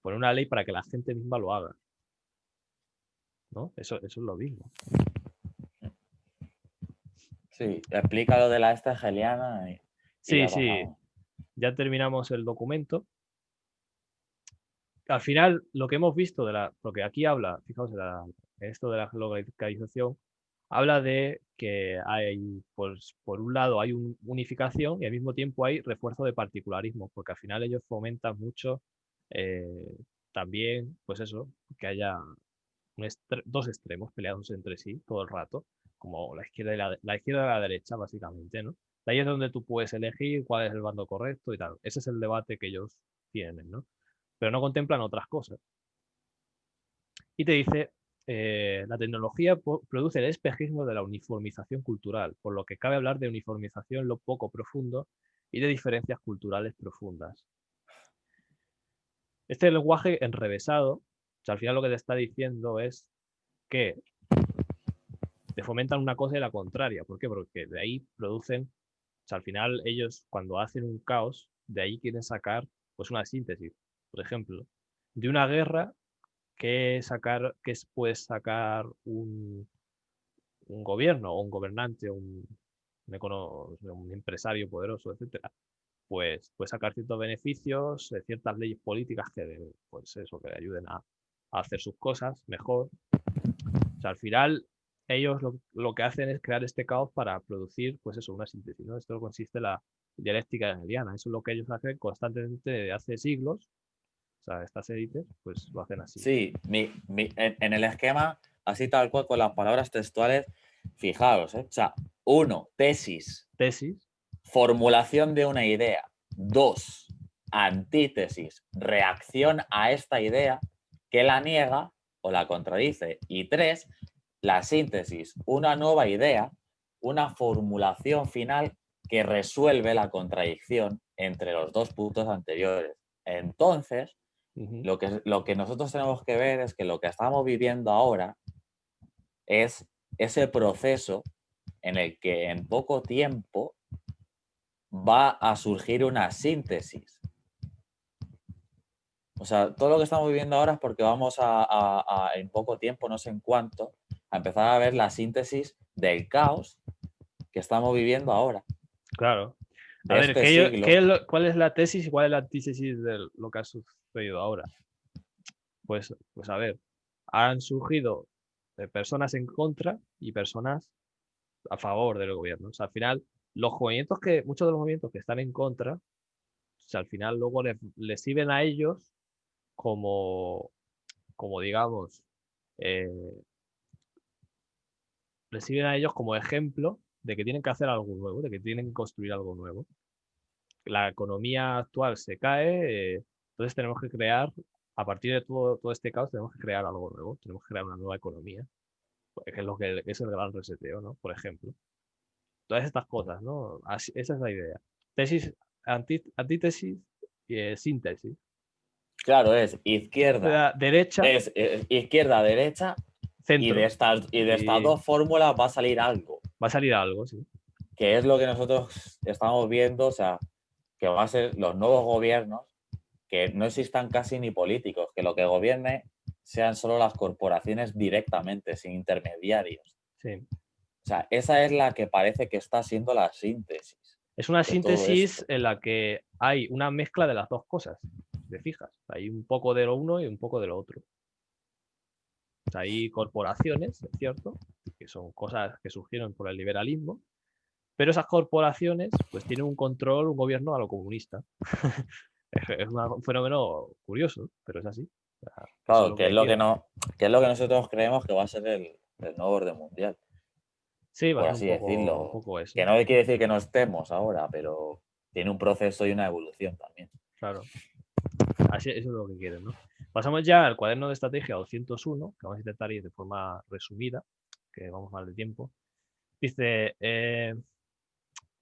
poner una ley para que la gente misma lo haga. ¿No? Eso es lo mismo. Sí, explica lo de la esta hegeliana y Sí, ya sí. pasamos. Ya terminamos el documento. Al final, lo que hemos visto porque aquí habla, fijaos, en esto de la localización, habla de que hay, pues, por un lado, hay unificación y al mismo tiempo hay refuerzo de particularismo, porque al final ellos fomentan mucho también, pues eso, que haya dos extremos peleados entre sí todo el rato, como la izquierda y la izquierda y la derecha, básicamente, ¿no? De ahí es donde tú puedes elegir cuál es el bando correcto y tal. Ese es el debate que ellos tienen, ¿no? Pero no contemplan otras cosas. Y te dice, la tecnología produce el espejismo de la uniformización cultural, por lo que cabe hablar de uniformización lo poco profundo y de diferencias culturales profundas. Este lenguaje enrevesado, o sea, al final lo que te está diciendo es que te fomentan una cosa y la contraria. ¿Por qué? Porque de ahí producen, o sea, al final ellos cuando hacen un caos, de ahí quieren sacar pues una síntesis. Por ejemplo, de una guerra, puedes sacar un gobierno o un gobernante, un empresario poderoso, etcétera? Pues puede sacar ciertos beneficios, ciertas leyes políticas pues eso, que le ayuden a hacer sus cosas mejor. O sea, al final ellos lo que hacen es crear este caos para producir, pues eso, una síntesis, ¿no? Esto consiste en la dialéctica hegeliana. Eso es lo que ellos hacen constantemente desde hace siglos. O sea, estas élites, pues lo hacen así. Sí, en el esquema, así tal cual, con las palabras textuales, fijaos, ¿eh? O sea, 1, tesis, Tesis. formulación de una idea. 2, antítesis, reacción a esta idea que la niega o la contradice. Y 3, la síntesis, una nueva idea, una formulación final que resuelve la contradicción entre los dos puntos anteriores. Entonces, lo que nosotros tenemos que ver es que lo que estamos viviendo ahora es ese proceso en el que en poco tiempo va a surgir una síntesis. O sea, todo lo que estamos viviendo ahora es porque vamos en poco tiempo, no sé en cuánto, a empezar a ver la síntesis del caos que estamos viviendo ahora. Claro. A De ver, este siglo. ¿cuál es la tesis y cuál es la antítesis de lo que ha sucedido ahora? Pues a ver, han surgido personas en contra y personas a favor del gobierno. O sea, al final, muchos de los movimientos que están en contra, o sea, al final luego les sirven a ellos como digamos, eh, les sirven a ellos como ejemplo de que tienen que hacer algo nuevo, de que tienen que construir algo nuevo. La economía actual se cae, entonces tenemos que crear, a partir de todo este caos, tenemos que crear algo nuevo, tenemos que crear una nueva economía, que es lo que es el gran reseteo, ¿no? Por ejemplo. Todas estas cosas, ¿no? Esa es la idea. Tesis, antítesis y síntesis. Claro, es izquierda, Derecha, es izquierda, derecha, y centro. de estas dos fórmulas va a salir algo. Va a salir algo, sí. Que es lo que nosotros estamos viendo, o sea, que va a ser los nuevos gobiernos, que no existan casi ni políticos, que lo que gobierne sean solo las corporaciones directamente, sin intermediarios. Sí. O sea, esa es la que parece que está siendo la síntesis. Es una de todo síntesis esto. en la que hay una mezcla de las dos cosas, si te fijas. Hay un poco de lo uno y un poco de lo otro. O sea, hay corporaciones, es cierto, que son cosas que surgieron por el liberalismo, pero esas corporaciones pues tienen un control, un gobierno a lo comunista. Es un fenómeno curioso, pero es así. O sea, eso es Claro, lo que quieren. que es lo que nosotros creemos que va a ser el nuevo orden mundial, Sí, va a por ser así un decirlo. poco eso. Que no quiere decir que no estemos ahora, pero tiene un proceso y una evolución también. Claro. Así, eso es lo que quieren, ¿no? Pasamos ya al cuaderno de estrategia 201, que vamos a intentar ir de forma resumida, que vamos mal de tiempo. Dice,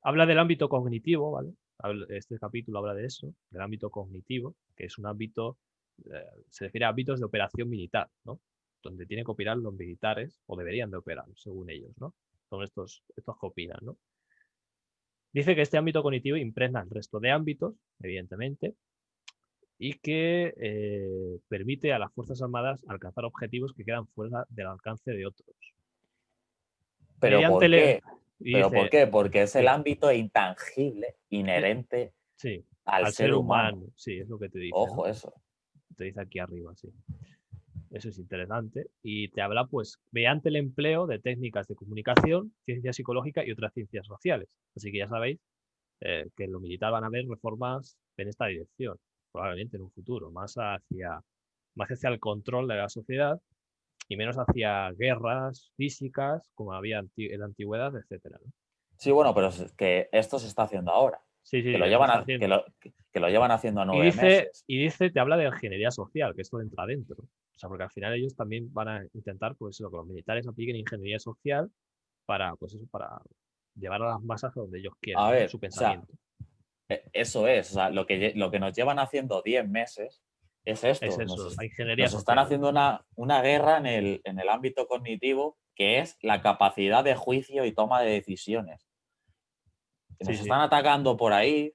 habla del ámbito cognitivo, ¿vale? este capítulo habla de eso, del ámbito cognitivo, que es un ámbito, se refiere a ámbitos de operación militar, ¿no? Donde tienen que operar los militares, o deberían de operar, según ellos, ¿no? Son estos que opinan, ¿no? Dice que este ámbito cognitivo impregna el resto de ámbitos, evidentemente, y que permite a las Fuerzas Armadas alcanzar objetivos que quedan fuera del alcance de otros. ¿Pero Mediante por qué? y ¿Pero por dice, qué? Porque es el sí, ámbito intangible, inherente sí, al ser humano. sí, es lo que te dice, ¿no? Ojo, eso. Te dice aquí arriba, sí. Eso es interesante. Y te habla, pues, mediante el empleo de técnicas de comunicación, ciencia psicológica y otras ciencias sociales. Así que ya sabéis que en lo militar van a haber reformas en esta dirección, probablemente en un futuro, más hacia el control de la sociedad y menos hacia guerras físicas, como había en la antigüedad, etcétera, ¿no? Sí, bueno, pero es que esto se está haciendo ahora. Sí, Que lo eso llevan, está haciendo. que lo llevan haciendo a 9 meses. Te habla de ingeniería social, que esto entra dentro. O sea, porque al final ellos también van a intentar, pues eso, que los militares apliquen ingeniería social para, pues eso, para llevar a las masas a donde ellos quieran, A ¿no? ver, Su o sea, pensamiento. eso es. O sea, lo que nos llevan haciendo 10 meses es Es esto. eso, la ingeniería Nos están social. haciendo una guerra en el ámbito cognitivo, que es la capacidad de juicio y toma de decisiones. Y Sí, nos sí. están atacando por ahí,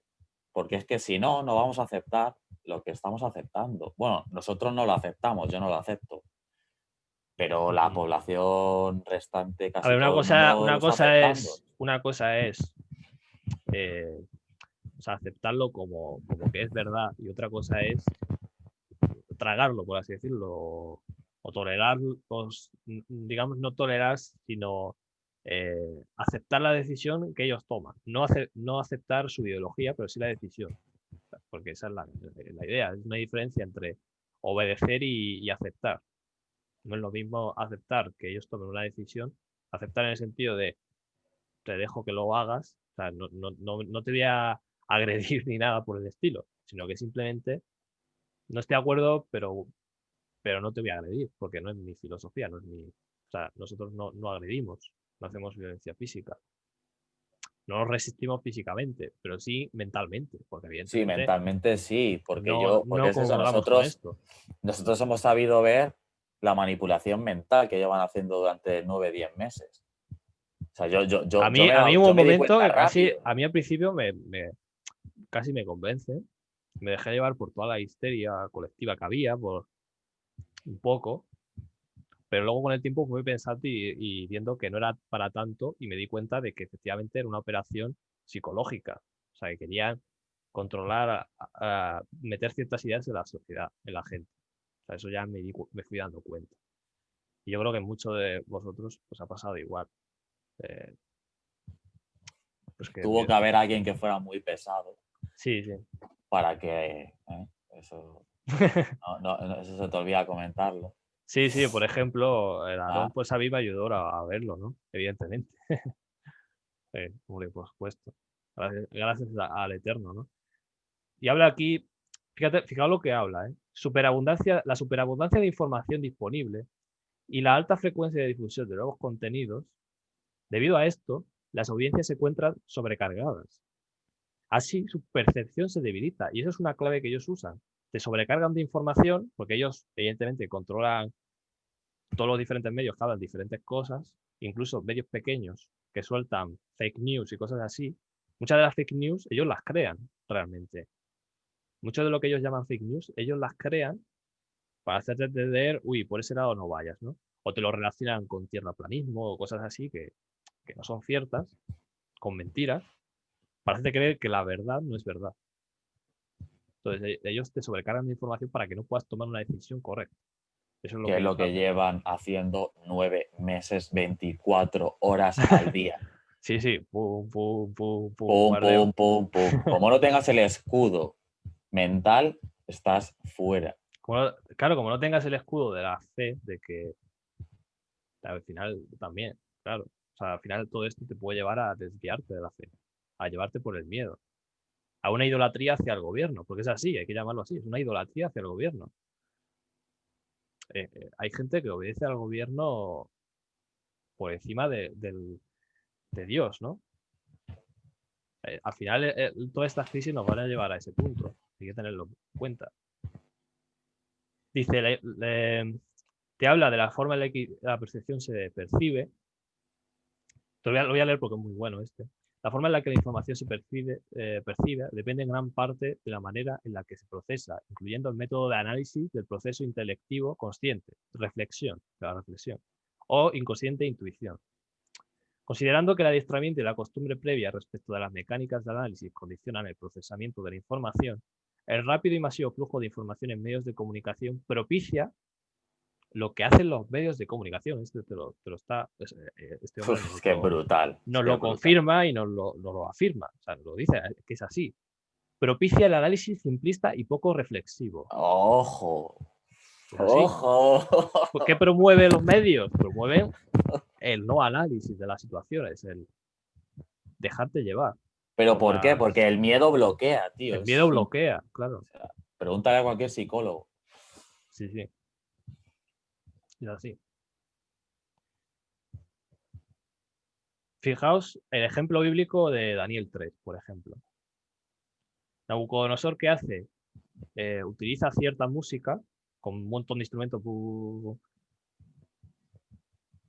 porque es que si no, no vamos a aceptar lo que estamos aceptando. Bueno, nosotros no lo aceptamos, yo no lo acepto. Pero la población restante, A ver, casi todo el mundo lo está aceptando. una cosa es eh, o sea, aceptarlo como que es verdad y otra cosa es tragarlo, por así decirlo, o tolerar, digamos, no tolerar, sino aceptar la decisión que ellos toman. No aceptar su ideología, pero sí la decisión, porque esa es la idea. Es una diferencia entre obedecer y aceptar. No es lo mismo aceptar que ellos tomen una decisión, aceptar en el sentido de te dejo que lo hagas, o sea, no te voy a agredir ni nada por el estilo, sino que simplemente no estoy de acuerdo, pero no te voy a agredir, porque no es mi filosofía, no es mi... O sea, nosotros no agredimos, no hacemos violencia física. No nos resistimos físicamente, pero sí mentalmente, porque Sí, evidentemente mentalmente sí, porque no es eso, comulgamos con esto. nosotros hemos sabido ver la manipulación mental que llevan haciendo durante 9, 10 meses. O sea, A mí hubo yo un me di momento cuenta que casi, rápido. a mí al principio casi me convence, me dejé llevar por toda la histeria colectiva que había, por un poco, pero luego con el tiempo fui pensando y viendo que no era para tanto y me di cuenta de que efectivamente era una operación psicológica. O sea, que querían controlar, meter ciertas ideas en la sociedad, en la gente. O sea, eso ya me fui dando cuenta. Y yo creo que muchos de vosotros os ha pasado igual. Eh, pues que, Tuvo que haber alguien que fuera muy pesado sí, sí. para que eso, eso se te olvida comentarlo. Sí, sí, por ejemplo, el Ah, Aarón pues a mí me ayudó a verlo, ¿no? Evidentemente. Hombre, por supuesto. Gracias al Eterno, ¿no? Y habla aquí, fijaos lo que habla, ¿eh? La superabundancia de información disponible y la alta frecuencia de difusión de nuevos contenidos. Debido a esto, las audiencias se encuentran sobrecargadas. Así, su percepción se debilita y eso es una clave que ellos usan. Se sobrecargan de información porque ellos, evidentemente, controlan todos los diferentes medios que hablan diferentes cosas, incluso medios pequeños que sueltan fake news y cosas así. Muchas de las fake news ellos las crean realmente. Mucho de lo que ellos llaman fake news, ellos las crean para hacerte entender, uy, por ese lado no vayas, ¿no? O te lo relacionan con tierraplanismo o cosas así que no son ciertas, con mentiras, para hacerte creer que la verdad no es verdad. Entonces, ellos te sobrecargan de información para que no puedas tomar una decisión correcta. Eso es lo que que es ellos lo que hacen. llevan haciendo 9 meses, 24 horas al día. Sí, sí, pum, pum, pum, pum, Pum, bombardeo. pum, pum, pum. Como no tengas el escudo mental, estás fuera. Claro, como no tengas el escudo de la fe, de que al final también, claro. O sea, al final todo esto te puede llevar a desviarte de la fe, a llevarte por el miedo, a una idolatría hacia el gobierno, porque es así, hay que llamarlo así, es una idolatría hacia el gobierno. Hay gente que obedece al gobierno por encima de Dios, ¿no? Al final, todas estas crisis nos van a llevar a ese punto. Hay que tenerlo en cuenta. Dice, te habla de la forma en la que la percepción se percibe. Lo voy a leer porque es muy bueno este. La forma en la que la información se percibe depende en gran parte de la manera en la que se procesa, incluyendo el método de análisis del proceso intelectivo consciente, reflexión, o inconsciente intuición. Considerando que el adiestramiento y la costumbre previa respecto de las mecánicas de análisis condicionan el procesamiento de la información, el rápido y masivo flujo de información en medios de comunicación propicia lo que hacen los medios de comunicación. Este hombre Es que es brutal. nos lo confirma y nos lo afirma. O sea, lo dice, que es así. Propicia el análisis simplista y poco reflexivo. ¡Ojo! ¿Así? ¡Ojo! ¿Qué promueve los medios? Promueven el no análisis de las situaciones, el dejarte llevar. ¿Pero por qué? Porque el miedo bloquea, tío. El miedo bloquea, claro. O sea, pregúntale a cualquier psicólogo. Sí, sí. Es así. Fijaos el ejemplo bíblico de Daniel 3, por ejemplo. Nabucodonosor, ¿qué hace? Utiliza cierta música con un montón de instrumentos. O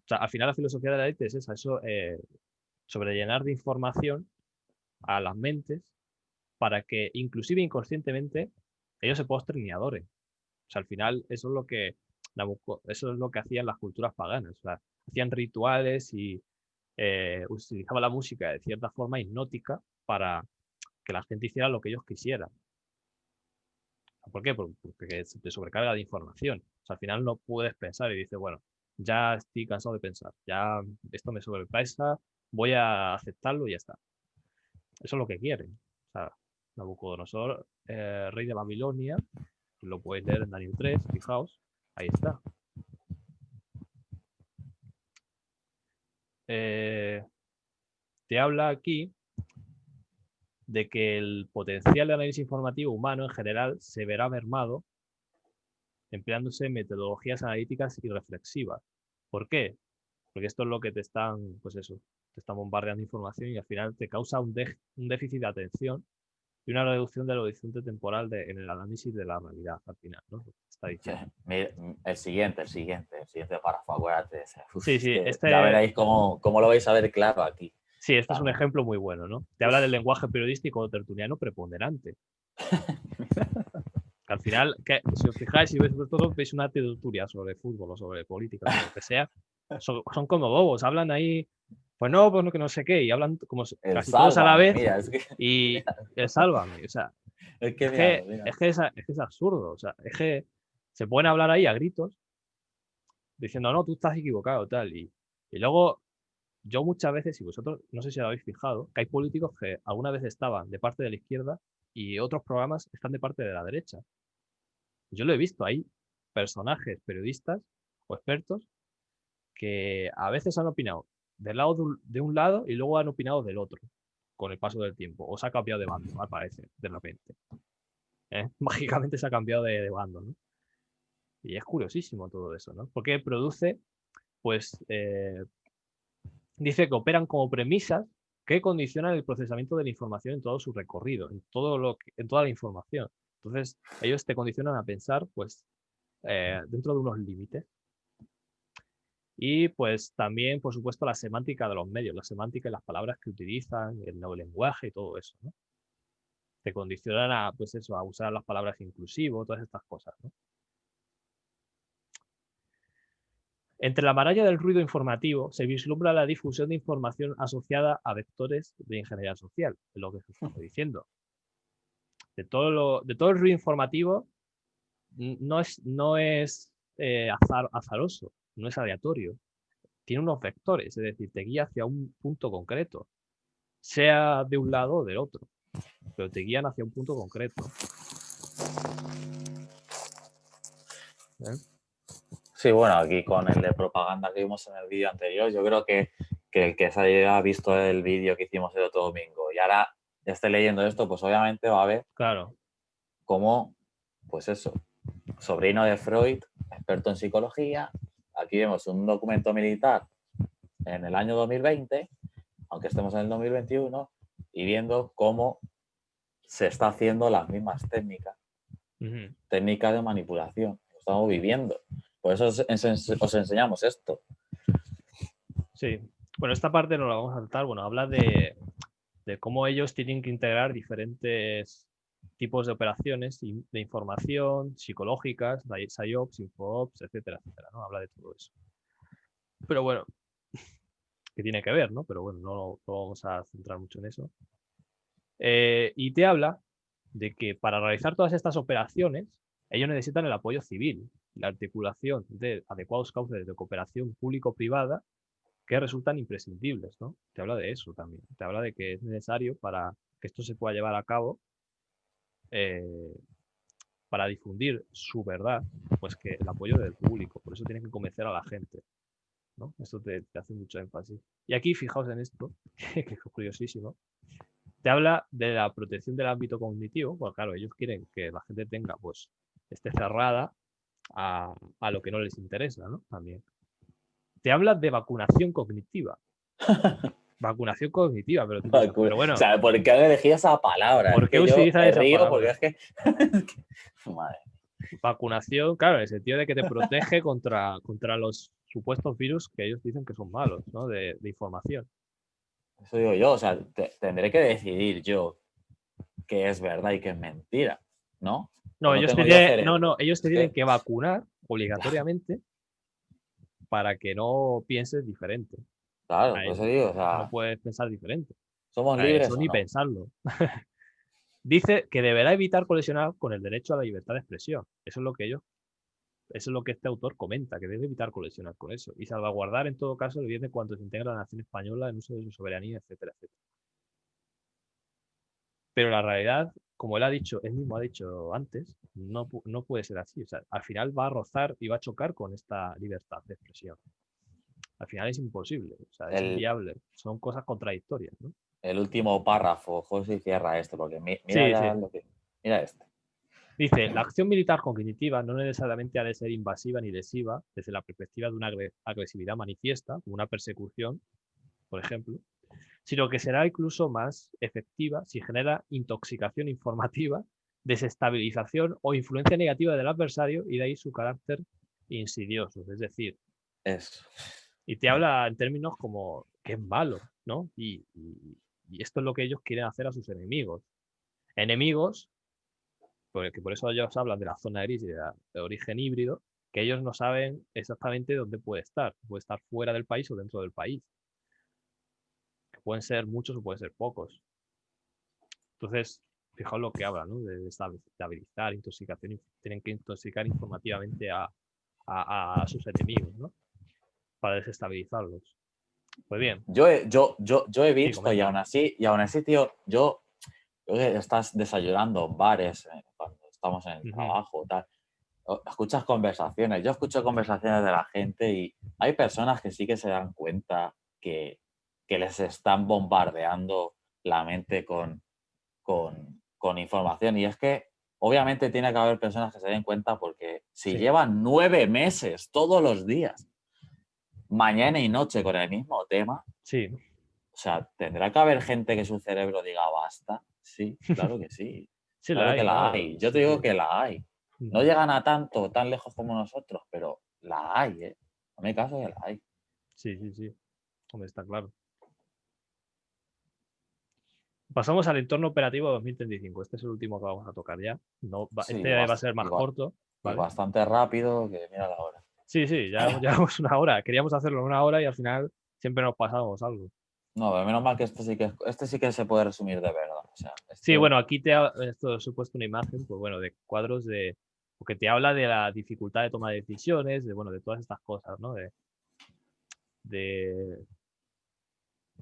sea, al final la filosofía de la élite es esa, eso, sobrellenar de información a las mentes para que, inclusive inconscientemente, ellos se postren y adoren. O sea, al final eso es lo que hacían las culturas paganas. O sea, hacían rituales y utilizaban la música de cierta forma hipnótica para que la gente hiciera lo que ellos quisieran. ¿Por qué? Porque se te sobrecarga de información. O sea, al final no puedes pensar y dices, bueno, ya estoy cansado de pensar, ya esto me sobrepasa, voy a aceptarlo y ya está. Eso es lo que quieren. O sea, Nabucodonosor, rey de Babilonia, lo podéis leer en Daniel 3, fijaos, ahí está. Te habla aquí de que el potencial de análisis informativo humano en general se verá mermado empleándose metodologías analíticas y reflexivas. ¿Por qué? Porque esto es lo que te están, pues eso, te están bombardeando información y al final te causa un déficit de atención y una reducción del horizonte temporal en el análisis de la realidad al final, ¿no? Está diciendo. El siguiente párrafo, acuérdate. Sí, sí, ya veréis cómo lo vais a ver claro aquí. Sí, este es un ejemplo muy bueno, ¿no? Te habla del lenguaje periodístico tertuliano preponderante. Al final, si os fijáis, si veis una tertulia sobre fútbol o sobre política o lo que sea, son como bobos, hablan ahí, pues no, pues no, que no sé qué, y hablan como casi todos a la vez, mira, y el sálvame, o sea, es que es absurdo, o sea, es que se pueden hablar ahí a gritos, diciendo, no, tú estás equivocado, tal, y luego, yo muchas veces, y vosotros, no sé si lo habéis fijado, que hay políticos que alguna vez estaban de parte de la izquierda y otros programas están de parte de la derecha. Yo lo he visto, hay personajes, periodistas o expertos que a veces han opinado de un lado y luego han opinado del otro con el paso del tiempo. O se ha cambiado de bando, al parecer, de repente. Mágicamente se ha cambiado de bando, ¿no? Y es curiosísimo todo eso, ¿no? Porque produce, pues, dice que operan como premisas que condicionan el procesamiento de la información en todo su recorrido, en toda la información. Entonces, ellos te condicionan a pensar, pues, dentro de unos límites. Y pues también, por supuesto, la semántica de los medios, la semántica y las palabras que utilizan, el neolenguaje y todo eso, ¿no? Te condicionan a, pues eso, a usar las palabras inclusivo, todas estas cosas, ¿no? Entre la maralla del ruido informativo se vislumbra la difusión de información asociada a vectores de ingeniería social, es lo que estamos diciendo. De todo el ruido informativo no es azaroso, no es aleatorio. Tiene unos vectores, es decir, te guía hacia un punto concreto, sea de un lado o del otro, pero te guían hacia un punto concreto. Sí, bueno, aquí con el de propaganda que vimos en el vídeo anterior, yo creo que el que se haya visto el vídeo que hicimos el otro domingo y ahora esté leyendo esto, pues obviamente va a ver cómo, pues eso, sobrino de Freud, experto en psicología, aquí vemos un documento militar en el año 2020, aunque estemos en el 2021, y viendo cómo se está haciendo las mismas técnicas de manipulación. Lo estamos viviendo. Por eso os enseñamos esto. Sí. Bueno, esta parte no la vamos a saltar. Bueno, habla de cómo ellos tienen que integrar diferentes tipos de operaciones de información, psicológicas, PsyOps, InfoOps, etcétera, etcétera, ¿no? Habla de todo eso. Pero bueno, que tiene que ver, ¿no? Pero bueno, no vamos a centrar mucho en eso. Y te habla de que para realizar todas estas operaciones, ellos necesitan el apoyo civil, la articulación de adecuados cauces de cooperación público-privada que resultan imprescindibles, ¿no? Te habla de eso también. Te habla de que es necesario para que esto se pueda llevar a cabo, para difundir su verdad, pues que el apoyo del público. Por eso tienen que convencer a la gente, ¿no? Esto te hace mucho énfasis. Y aquí, fijaos en esto, que es curiosísimo. Te habla de la protección del ámbito cognitivo, porque claro, ellos quieren que la gente tenga, pues, esté cerrada a lo que no les interesa, ¿no? También. Te habla de vacunación cognitiva. Vacunación cognitiva, pero tú piensas, pero bueno. O sea, ¿por qué han elegido esa palabra? ¿Por qué utilizan esa palabra? Porque es que... Madre. Vacunación, claro, en el sentido de que te protege contra los supuestos virus que ellos dicen que son malos, ¿no? De información. Eso digo yo, o sea, tendré que decidir yo qué es verdad y qué es mentira, ¿no? No, ellos te tienen que vacunar obligatoriamente para que no pienses diferente. Claro, por eso digo, o sea, no puedes pensar diferente. ¿somos libres eso o ni no? pensarlo. Dice que deberá evitar colisionar con el derecho a la libertad de expresión. Eso es lo que este autor comenta, que debe evitar colisionar con eso y salvaguardar en todo caso el bien de cuanto se integra la nación española en uso de su soberanía, etcétera, etcétera. Pero la realidad, como él mismo ha dicho antes, no puede ser así. O sea, al final va a rozar y va a chocar con esta libertad de expresión. Al final es imposible, o sea, es inviable. Son cosas contradictorias, ¿no? El último párrafo, José, cierra esto, porque mira, mira este. Dice, la acción militar cognitiva no necesariamente ha de ser invasiva ni lesiva desde la perspectiva de una agresividad manifiesta, como una persecución, por ejemplo, sino que será incluso más efectiva si genera intoxicación informativa, desestabilización o influencia negativa del adversario y de ahí su carácter insidioso. Es decir, eso. Y te habla en términos como que es malo, ¿no? Y esto es lo que ellos quieren hacer a sus enemigos. Enemigos, porque por eso ellos hablan de la zona gris y de origen híbrido, que ellos no saben exactamente dónde puede estar. Puede estar fuera del país o dentro del país. Que pueden ser muchos o pueden ser pocos. Entonces, fijaos lo que habla, ¿no? De estabilizar, intoxicación. Tienen que intoxicar informativamente a sus enemigos, ¿no? Para desestabilizarlos. Pues bien. Yo he visto sí, y aún así, tío, yo creo que estás desayunando en bares cuando estamos en el trabajo, tal. Escuchas conversaciones. Yo escucho conversaciones de la gente y hay personas que sí que se dan cuenta que les están bombardeando la mente con información. Y es que obviamente tiene que haber personas que se den cuenta porque si llevan 9 meses todos los días, mañana y noche con el mismo tema, sí. O sea, ¿tendrá que haber gente que su cerebro diga basta? Sí, claro que sí. Sí, claro que la claro. hay. Yo te digo que la hay. No llegan a tanto, tan lejos como nosotros, pero la hay, ¿eh? No me caso que la hay. Sí. Hombre, está claro. Pasamos al entorno operativo 2035. Este es el último que vamos a tocar ya. Este va a ser más corto. ¿vale? Y bastante rápido, que mira la hora. Sí, ya llevamos una hora. Queríamos hacerlo en una hora y al final siempre nos pasamos algo. No, pero menos mal que este sí que se puede resumir de verdad. O sea, Sí, bueno, aquí esto he puesto una imagen, pues bueno, de cuadros porque te habla de la dificultad de toma de decisiones, de todas estas cosas, ¿no? De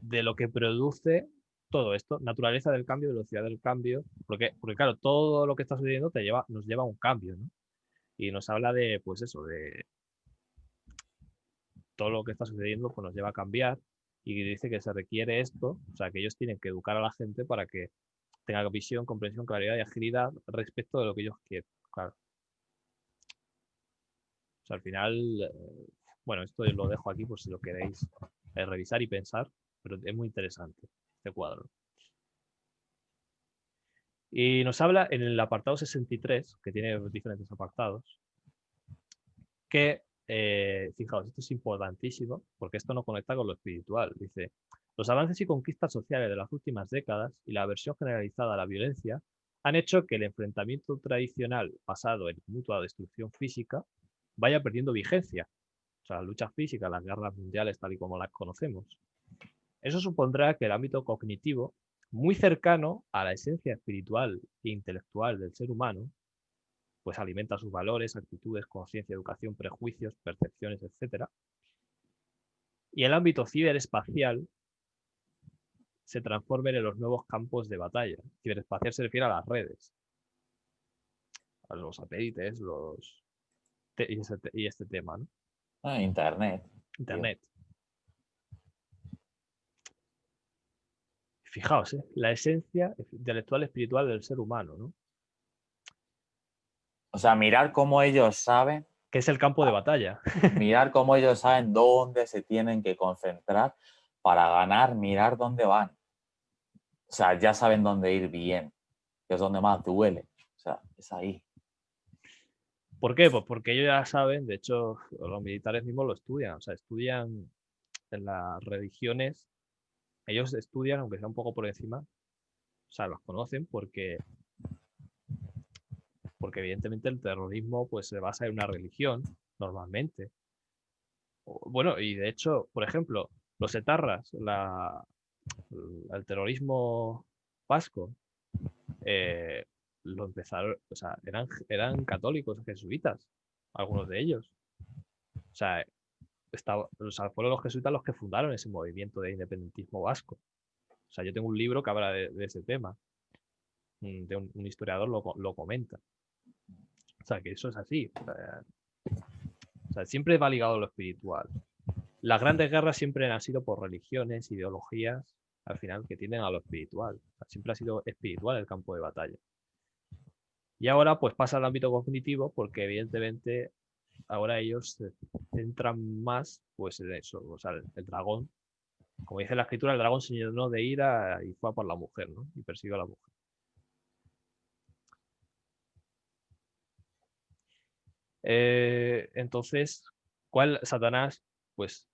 lo que produce todo esto, naturaleza del cambio, velocidad del cambio, porque claro, todo lo que está sucediendo nos lleva a un cambio, ¿no? Y nos habla de, pues eso, de todo lo que está sucediendo, pues nos lleva a cambiar y dice que se requiere esto, o sea, que ellos tienen que educar a la gente para que tenga visión, comprensión, claridad y agilidad respecto de lo que ellos quieren, claro. O sea, al final, bueno, esto lo dejo aquí por si lo queréis revisar y pensar, pero es muy interesante este cuadro. Y nos habla en el apartado 63, que tiene diferentes apartados, que, fijaos, esto es importantísimo, porque esto no conecta con lo espiritual. Dice, los avances y conquistas sociales de las últimas décadas y la aversión generalizada a la violencia han hecho que el enfrentamiento tradicional basado en mutua destrucción física vaya perdiendo vigencia. O sea, las luchas físicas, las guerras mundiales tal y como las conocemos. Eso supondrá que el ámbito cognitivo, muy cercano a la esencia espiritual e intelectual del ser humano, pues alimenta sus valores, actitudes, conciencia, educación, prejuicios, percepciones, etc. Y el ámbito ciberespacial se transformen en los nuevos campos de batalla. Ciberespacial se refiere a las redes, a los satélites, y este tema, ¿no? Internet. Internet. Fijaos, la esencia intelectual espiritual del ser humano, ¿no? O sea, mirar cómo ellos saben, Que es el campo de batalla. mirar cómo ellos saben dónde se tienen que concentrar para ganar, mirar dónde van. O sea, ya saben dónde ir bien, que es donde más duele. O sea, es ahí. ¿Por qué? Pues porque ellos ya saben, de hecho, los militares mismos lo estudian, o sea, estudian en las religiones, ellos estudian, aunque sea un poco por encima, o sea, los conocen porque evidentemente el terrorismo pues se basa en una religión, normalmente. Bueno, y de hecho, por ejemplo, los etarras, el terrorismo vasco, lo empezaron, o sea, eran católicos jesuitas, algunos de ellos. O sea, fueron los jesuitas los que fundaron ese movimiento de independentismo vasco. O sea, yo tengo un libro que habla de ese tema. De un historiador lo comenta. O sea, que eso es así. O sea, siempre va ligado a lo espiritual. Las grandes guerras siempre han sido por religiones, ideologías, al final, que tienden a lo espiritual. O sea, siempre ha sido espiritual el campo de batalla. Y ahora, pues pasa al ámbito cognitivo, porque evidentemente ahora ellos se centran más pues, en eso. O sea, el dragón, como dice la escritura, el dragón se llenó de ira y fue a por la mujer, ¿no? Y persiguió a la mujer. Entonces, Satanás, pues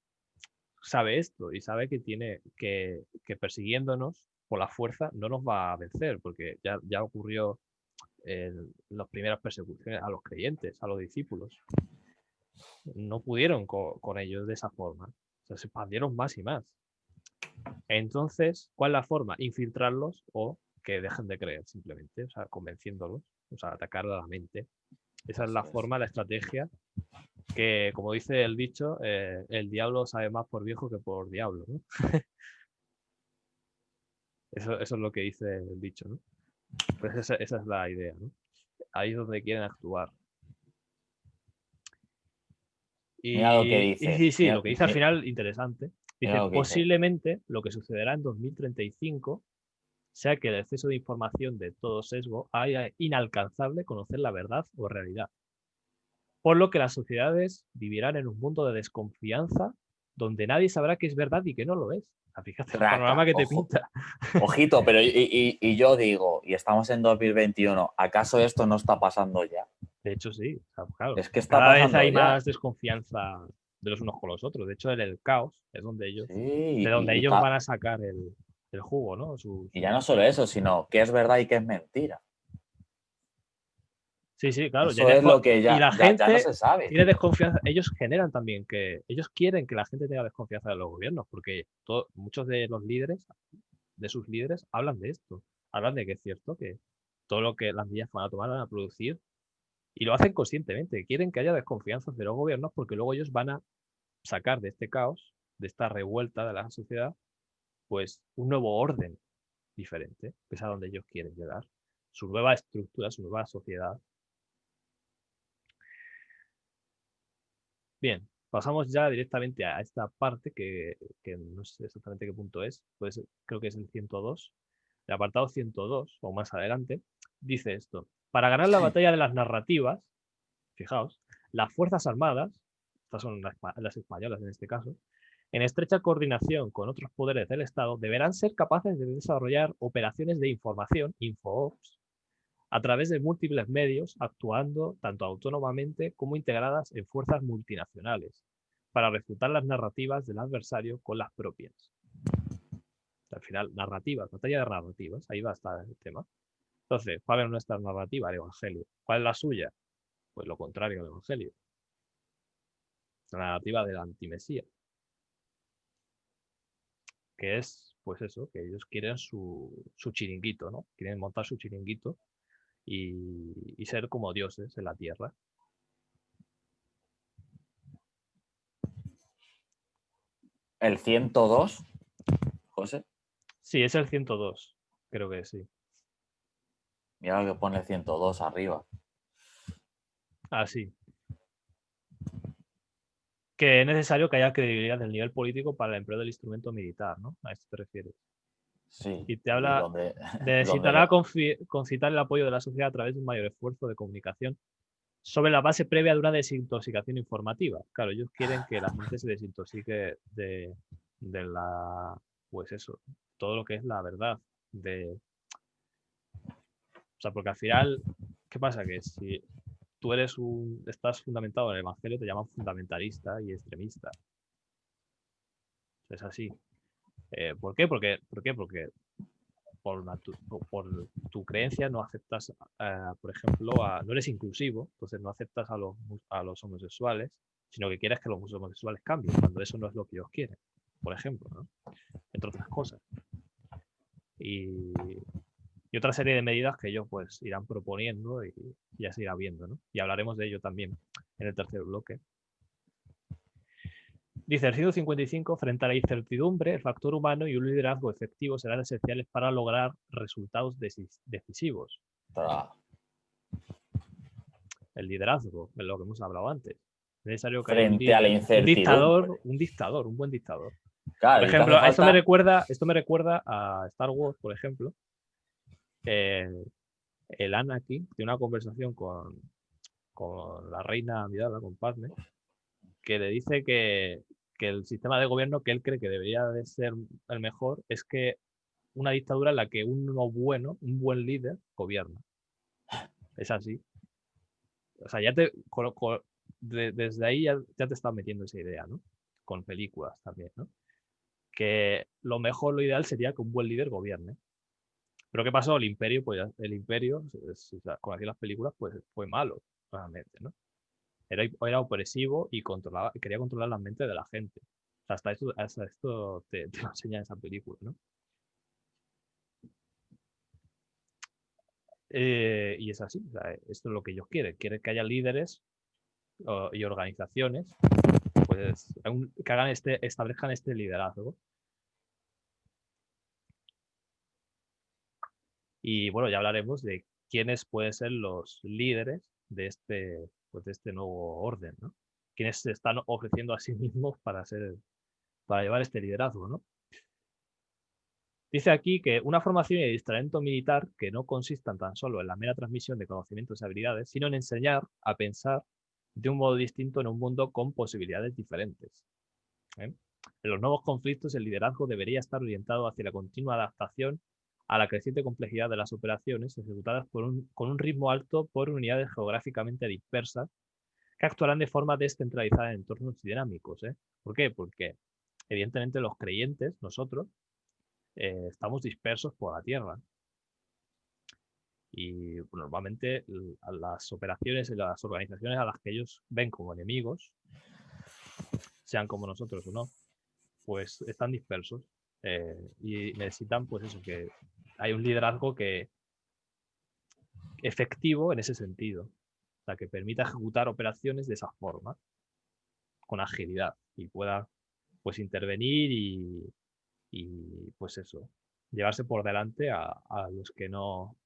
sabe esto y sabe que tiene que persiguiéndonos por la fuerza no nos va a vencer, porque ya ocurrió en las primeras persecuciones a los creyentes, a los discípulos. No pudieron con ellos de esa forma. O sea, se expandieron más y más. Entonces, ¿cuál es la forma? Infiltrarlos o que dejen de creer simplemente, o sea, convenciéndolos, o sea, atacar a la mente. Esa es la forma, la estrategia que, como dice el dicho, el diablo sabe más por viejo que por diablo, ¿no? Eso es lo que dice el dicho, ¿no? Pues esa es la idea, ¿no? Ahí es donde quieren actuar. Mira lo que dice. Sí, lo que dice al final, interesante. Dice, lo que posiblemente lo que sucederá en 2035 sea que el exceso de información de todo sesgo haga inalcanzable conocer la verdad o realidad. Por lo que las sociedades vivirán en un mundo de desconfianza donde nadie sabrá qué es verdad y qué no lo es. Fíjate el panorama que te pinta. Ojito, pero y yo digo, y estamos en 2021, ¿acaso esto no está pasando ya? De hecho, sí. O sea, claro, es que está cada vez pasando hay ya. más desconfianza de los unos con los otros. De hecho, en el caos es donde ellos, Sí, ellos van a sacar el jugo, ¿no? Y ya no solo eso, sino qué es verdad y qué es mentira. Sí, sí, claro. Eso es lo que y la ya gente no se sabe. tiene desconfianza. Ellos generan también que ellos quieren que la gente tenga desconfianza de los gobiernos, porque muchos de los líderes, de sus líderes, hablan de esto. Hablan de que es cierto que todo lo que las medidas que van a tomar van a producir y lo hacen conscientemente. Quieren que haya desconfianza de los gobiernos porque luego ellos van a sacar de este caos, de esta revuelta de la sociedad, pues un nuevo orden diferente, que es a donde ellos quieren llegar. Su nueva estructura, su nueva sociedad. Bien, pasamos ya directamente a esta parte que no sé exactamente qué punto es, pues creo que es el 102. El apartado 102, o más adelante, dice esto. Para ganar la batalla de las narrativas, fijaos, las Fuerzas Armadas, estas son las españolas en este caso, en estrecha coordinación con otros poderes del Estado, deberán ser capaces de desarrollar operaciones de información, infoops, a través de múltiples medios, actuando tanto autónomamente como integradas en fuerzas multinacionales, para refutar las narrativas del adversario con las propias. Al final, narrativas, batalla de narrativas, ahí va a estar el tema. Entonces, ¿cuál es nuestra narrativa? El Evangelio. ¿Cuál es la suya? Pues lo contrario del Evangelio. La narrativa del antimesías. Que es, pues eso, que ellos quieren su chiringuito, ¿no? Quieren montar su chiringuito y ser como dioses en la tierra. El 102, José. Sí, es el 102, creo que sí. Mira lo que pone el 102 arriba. Ah, sí. Que es necesario que haya credibilidad del nivel político para el empleo del instrumento militar, ¿no? A esto te refieres. Sí. Y te habla donde, de necesitará concitar el apoyo de la sociedad a través de un mayor esfuerzo de comunicación sobre la base previa de una desintoxicación informativa. Claro, ellos quieren que la gente se desintoxique de la, pues eso, todo lo que es la verdad. O sea, porque al final, ¿qué pasa? Que si tú estás fundamentado en el Evangelio, te llaman fundamentalista y extremista. Es así. ¿Por qué? Porque por tu creencia no aceptas, por ejemplo, no eres inclusivo, entonces no aceptas a los homosexuales, sino que quieres que los homosexuales cambien, cuando eso no es lo que ellos quieren, por ejemplo, ¿no? Entre otras cosas. Y otra serie de medidas que ellos pues irán proponiendo y ya se irá viendo, ¿no? Y hablaremos de ello también en el tercer bloque. Dice el 155, frente a la incertidumbre, el factor humano y un liderazgo efectivo serán esenciales para lograr resultados decisivos. El liderazgo, es lo que hemos hablado antes. Es necesario que haya un frente a la líder, incertidumbre. un buen dictador. Claro, Por y que ejemplo, hace esto falta... me recuerda a Star Wars, por ejemplo. El Anakin tiene una conversación con la reina Amidala, con Padme, que le dice que el sistema de gobierno que él cree que debería de ser el mejor es que una dictadura en la que un buen líder gobierna. Es así. O sea, desde ahí ya te estás metiendo esa idea, ¿no? Con películas también, ¿no? Que lo mejor, lo ideal sería que un buen líder gobierne. Pero ¿qué pasó? El imperio, pues el imperio, con aquí las películas, pues fue malo, realmente, ¿no? Era opresivo y quería controlar la mente de la gente. O sea, hasta esto te lo enseña esa película, ¿no? Y es así, o sea, esto es lo que ellos quieren. Quieren que haya líderes y organizaciones pues, que establezcan este liderazgo. Y bueno, ya hablaremos de quiénes pueden ser los líderes de este nuevo orden, ¿no? Quiénes se están ofreciendo a sí mismos para llevar este liderazgo, ¿no? Dice aquí que una formación y adiestramiento militar que no consistan tan solo en la mera transmisión de conocimientos y habilidades, sino en enseñar a pensar de un modo distinto en un mundo con posibilidades diferentes. En los nuevos conflictos, el liderazgo debería estar orientado hacia la continua adaptación a la creciente complejidad de las operaciones ejecutadas con un ritmo alto por unidades geográficamente dispersas que actuarán de forma descentralizada en entornos dinámicos. ¿Por qué? Porque evidentemente los creyentes, nosotros, estamos dispersos por la Tierra. Y normalmente las operaciones y las organizaciones a las que ellos ven como enemigos, sean como nosotros o no, pues están dispersos y necesitan, pues eso, que hay un liderazgo efectivo en ese sentido, o sea, que permita ejecutar operaciones de esa forma, con agilidad y pueda, pues, intervenir y pues eso, llevarse por delante a los que no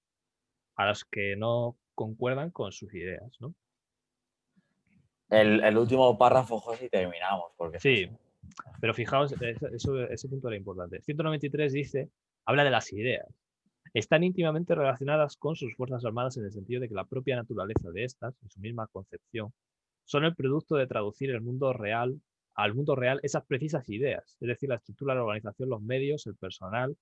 concuerdan con sus ideas, ¿no? El último párrafo, José, y terminamos. Porque Sí, pero fijaos, ese punto era importante. 193 habla de las ideas. Están íntimamente relacionadas con sus fuerzas armadas en el sentido de que la propia naturaleza de estas, en su misma concepción, son el producto de traducir al mundo real esas precisas ideas, es decir, la estructura, la organización, los medios, el personal,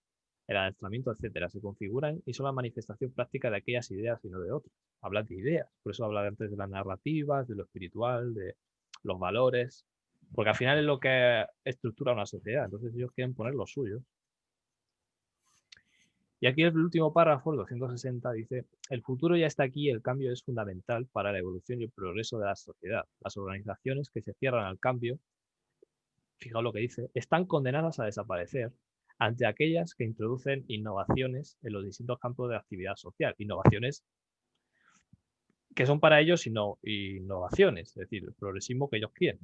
el adiestramiento, etcétera, se configuran y son la manifestación práctica de aquellas ideas y no de otras. Hablan de ideas, por eso habla antes de las narrativas, de lo espiritual, de los valores, porque al final es lo que estructura una sociedad, entonces ellos quieren poner lo suyo. Y aquí el último párrafo, el 260, dice: el futuro ya está aquí y el cambio es fundamental para la evolución y el progreso de la sociedad. Las organizaciones que se cierran al cambio, fijaos lo que dice, están condenadas a desaparecer ante aquellas que introducen innovaciones en los distintos campos de actividad social. Innovaciones que son para ellos innovaciones, es decir, el progresismo que ellos quieren.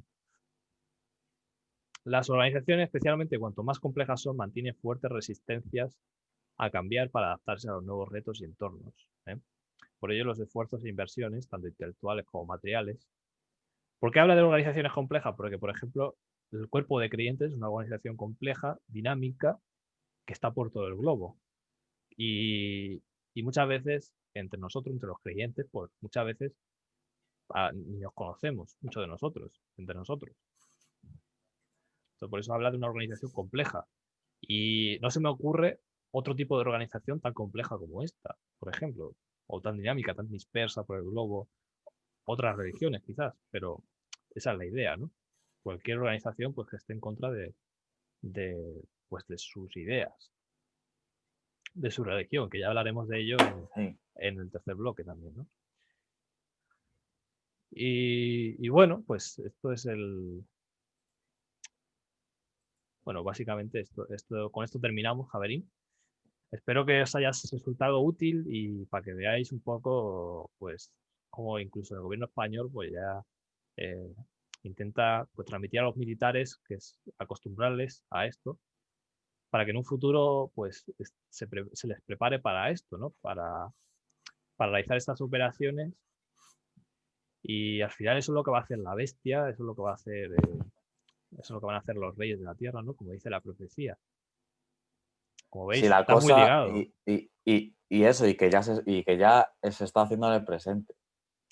Las organizaciones, especialmente cuanto más complejas son, mantienen fuertes resistencias a cambiar para adaptarse a los nuevos retos y entornos. Por ello, los esfuerzos e inversiones, tanto intelectuales como materiales. ¿Por qué habla de organizaciones complejas? Porque, por ejemplo, el cuerpo de creyentes es una organización compleja, dinámica, que está por todo el globo. Y muchas veces, entre nosotros, entre los creyentes, pues muchas veces ni nos conocemos, muchos de nosotros, entre nosotros. Entonces, por eso habla de una organización compleja. Y no se me ocurre otro tipo de organización tan compleja como esta, por ejemplo, o tan dinámica, tan dispersa por el globo. Otras religiones, quizás, pero esa es la idea, ¿no? Cualquier organización pues, que esté en contra pues, de sus ideas, de su religión, que ya hablaremos de ello en el tercer bloque también, ¿no? Y bueno, pues esto es el... Bueno, básicamente con esto terminamos, Javerín. Espero que os haya resultado útil y para que veáis un poco, pues, cómo incluso el gobierno español, pues ya intenta pues, transmitir a los militares, que es acostumbrarles a esto, para que en un futuro, pues, se les prepare para esto, ¿no? Para realizar estas operaciones. Y al final eso es lo que va a hacer la bestia, eso es lo que va a hacer, eso es lo que van a hacer los reyes de la tierra, ¿no? Como dice la profecía. Como veis, Sí, la está muy cosa ligado. y eso, y que ya se está haciendo en el presente.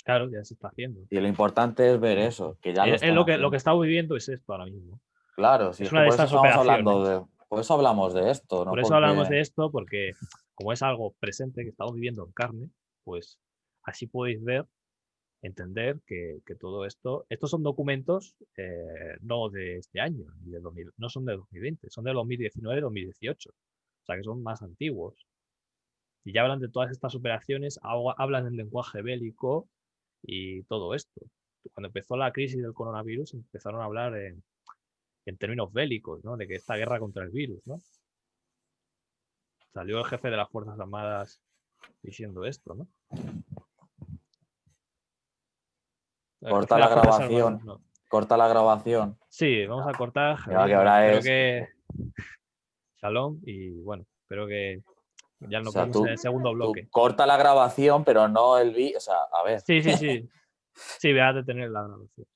Claro, ya se está haciendo. Y lo importante es ver eso, que ya lo están lo haciendo. que estamos viviendo es esto ahora mismo. Claro, sí, Es es una que de por eso estas estamos operaciones. hablando por eso hablamos de esto, ¿no? Por eso hablamos de esto, porque como es algo presente que estamos viviendo en carne, pues así podéis ver, entender que todo esto, estos son documentos no de este año, ni de 2000, no son de 2020, son de 2019, 2018. O sea que son más antiguos. Y ya hablan de todas estas operaciones, hablan en lenguaje bélico y todo esto. Cuando empezó la crisis del coronavirus, empezaron a hablar en términos bélicos, ¿no? De que esta guerra contra el virus, ¿no? Salió el jefe de las Fuerzas Armadas diciendo esto, ¿no? Corta la grabación. Armadas, no. Corta la grabación. Sí, vamos a cortar. Mira qué hora espero es. que... Shalom y bueno, espero que ya nos O sea, vemos en el segundo bloque. Corta la grabación, pero no el vídeo. O sea, a ver. Sí, sí, sí. Sí, voy a detener la grabación.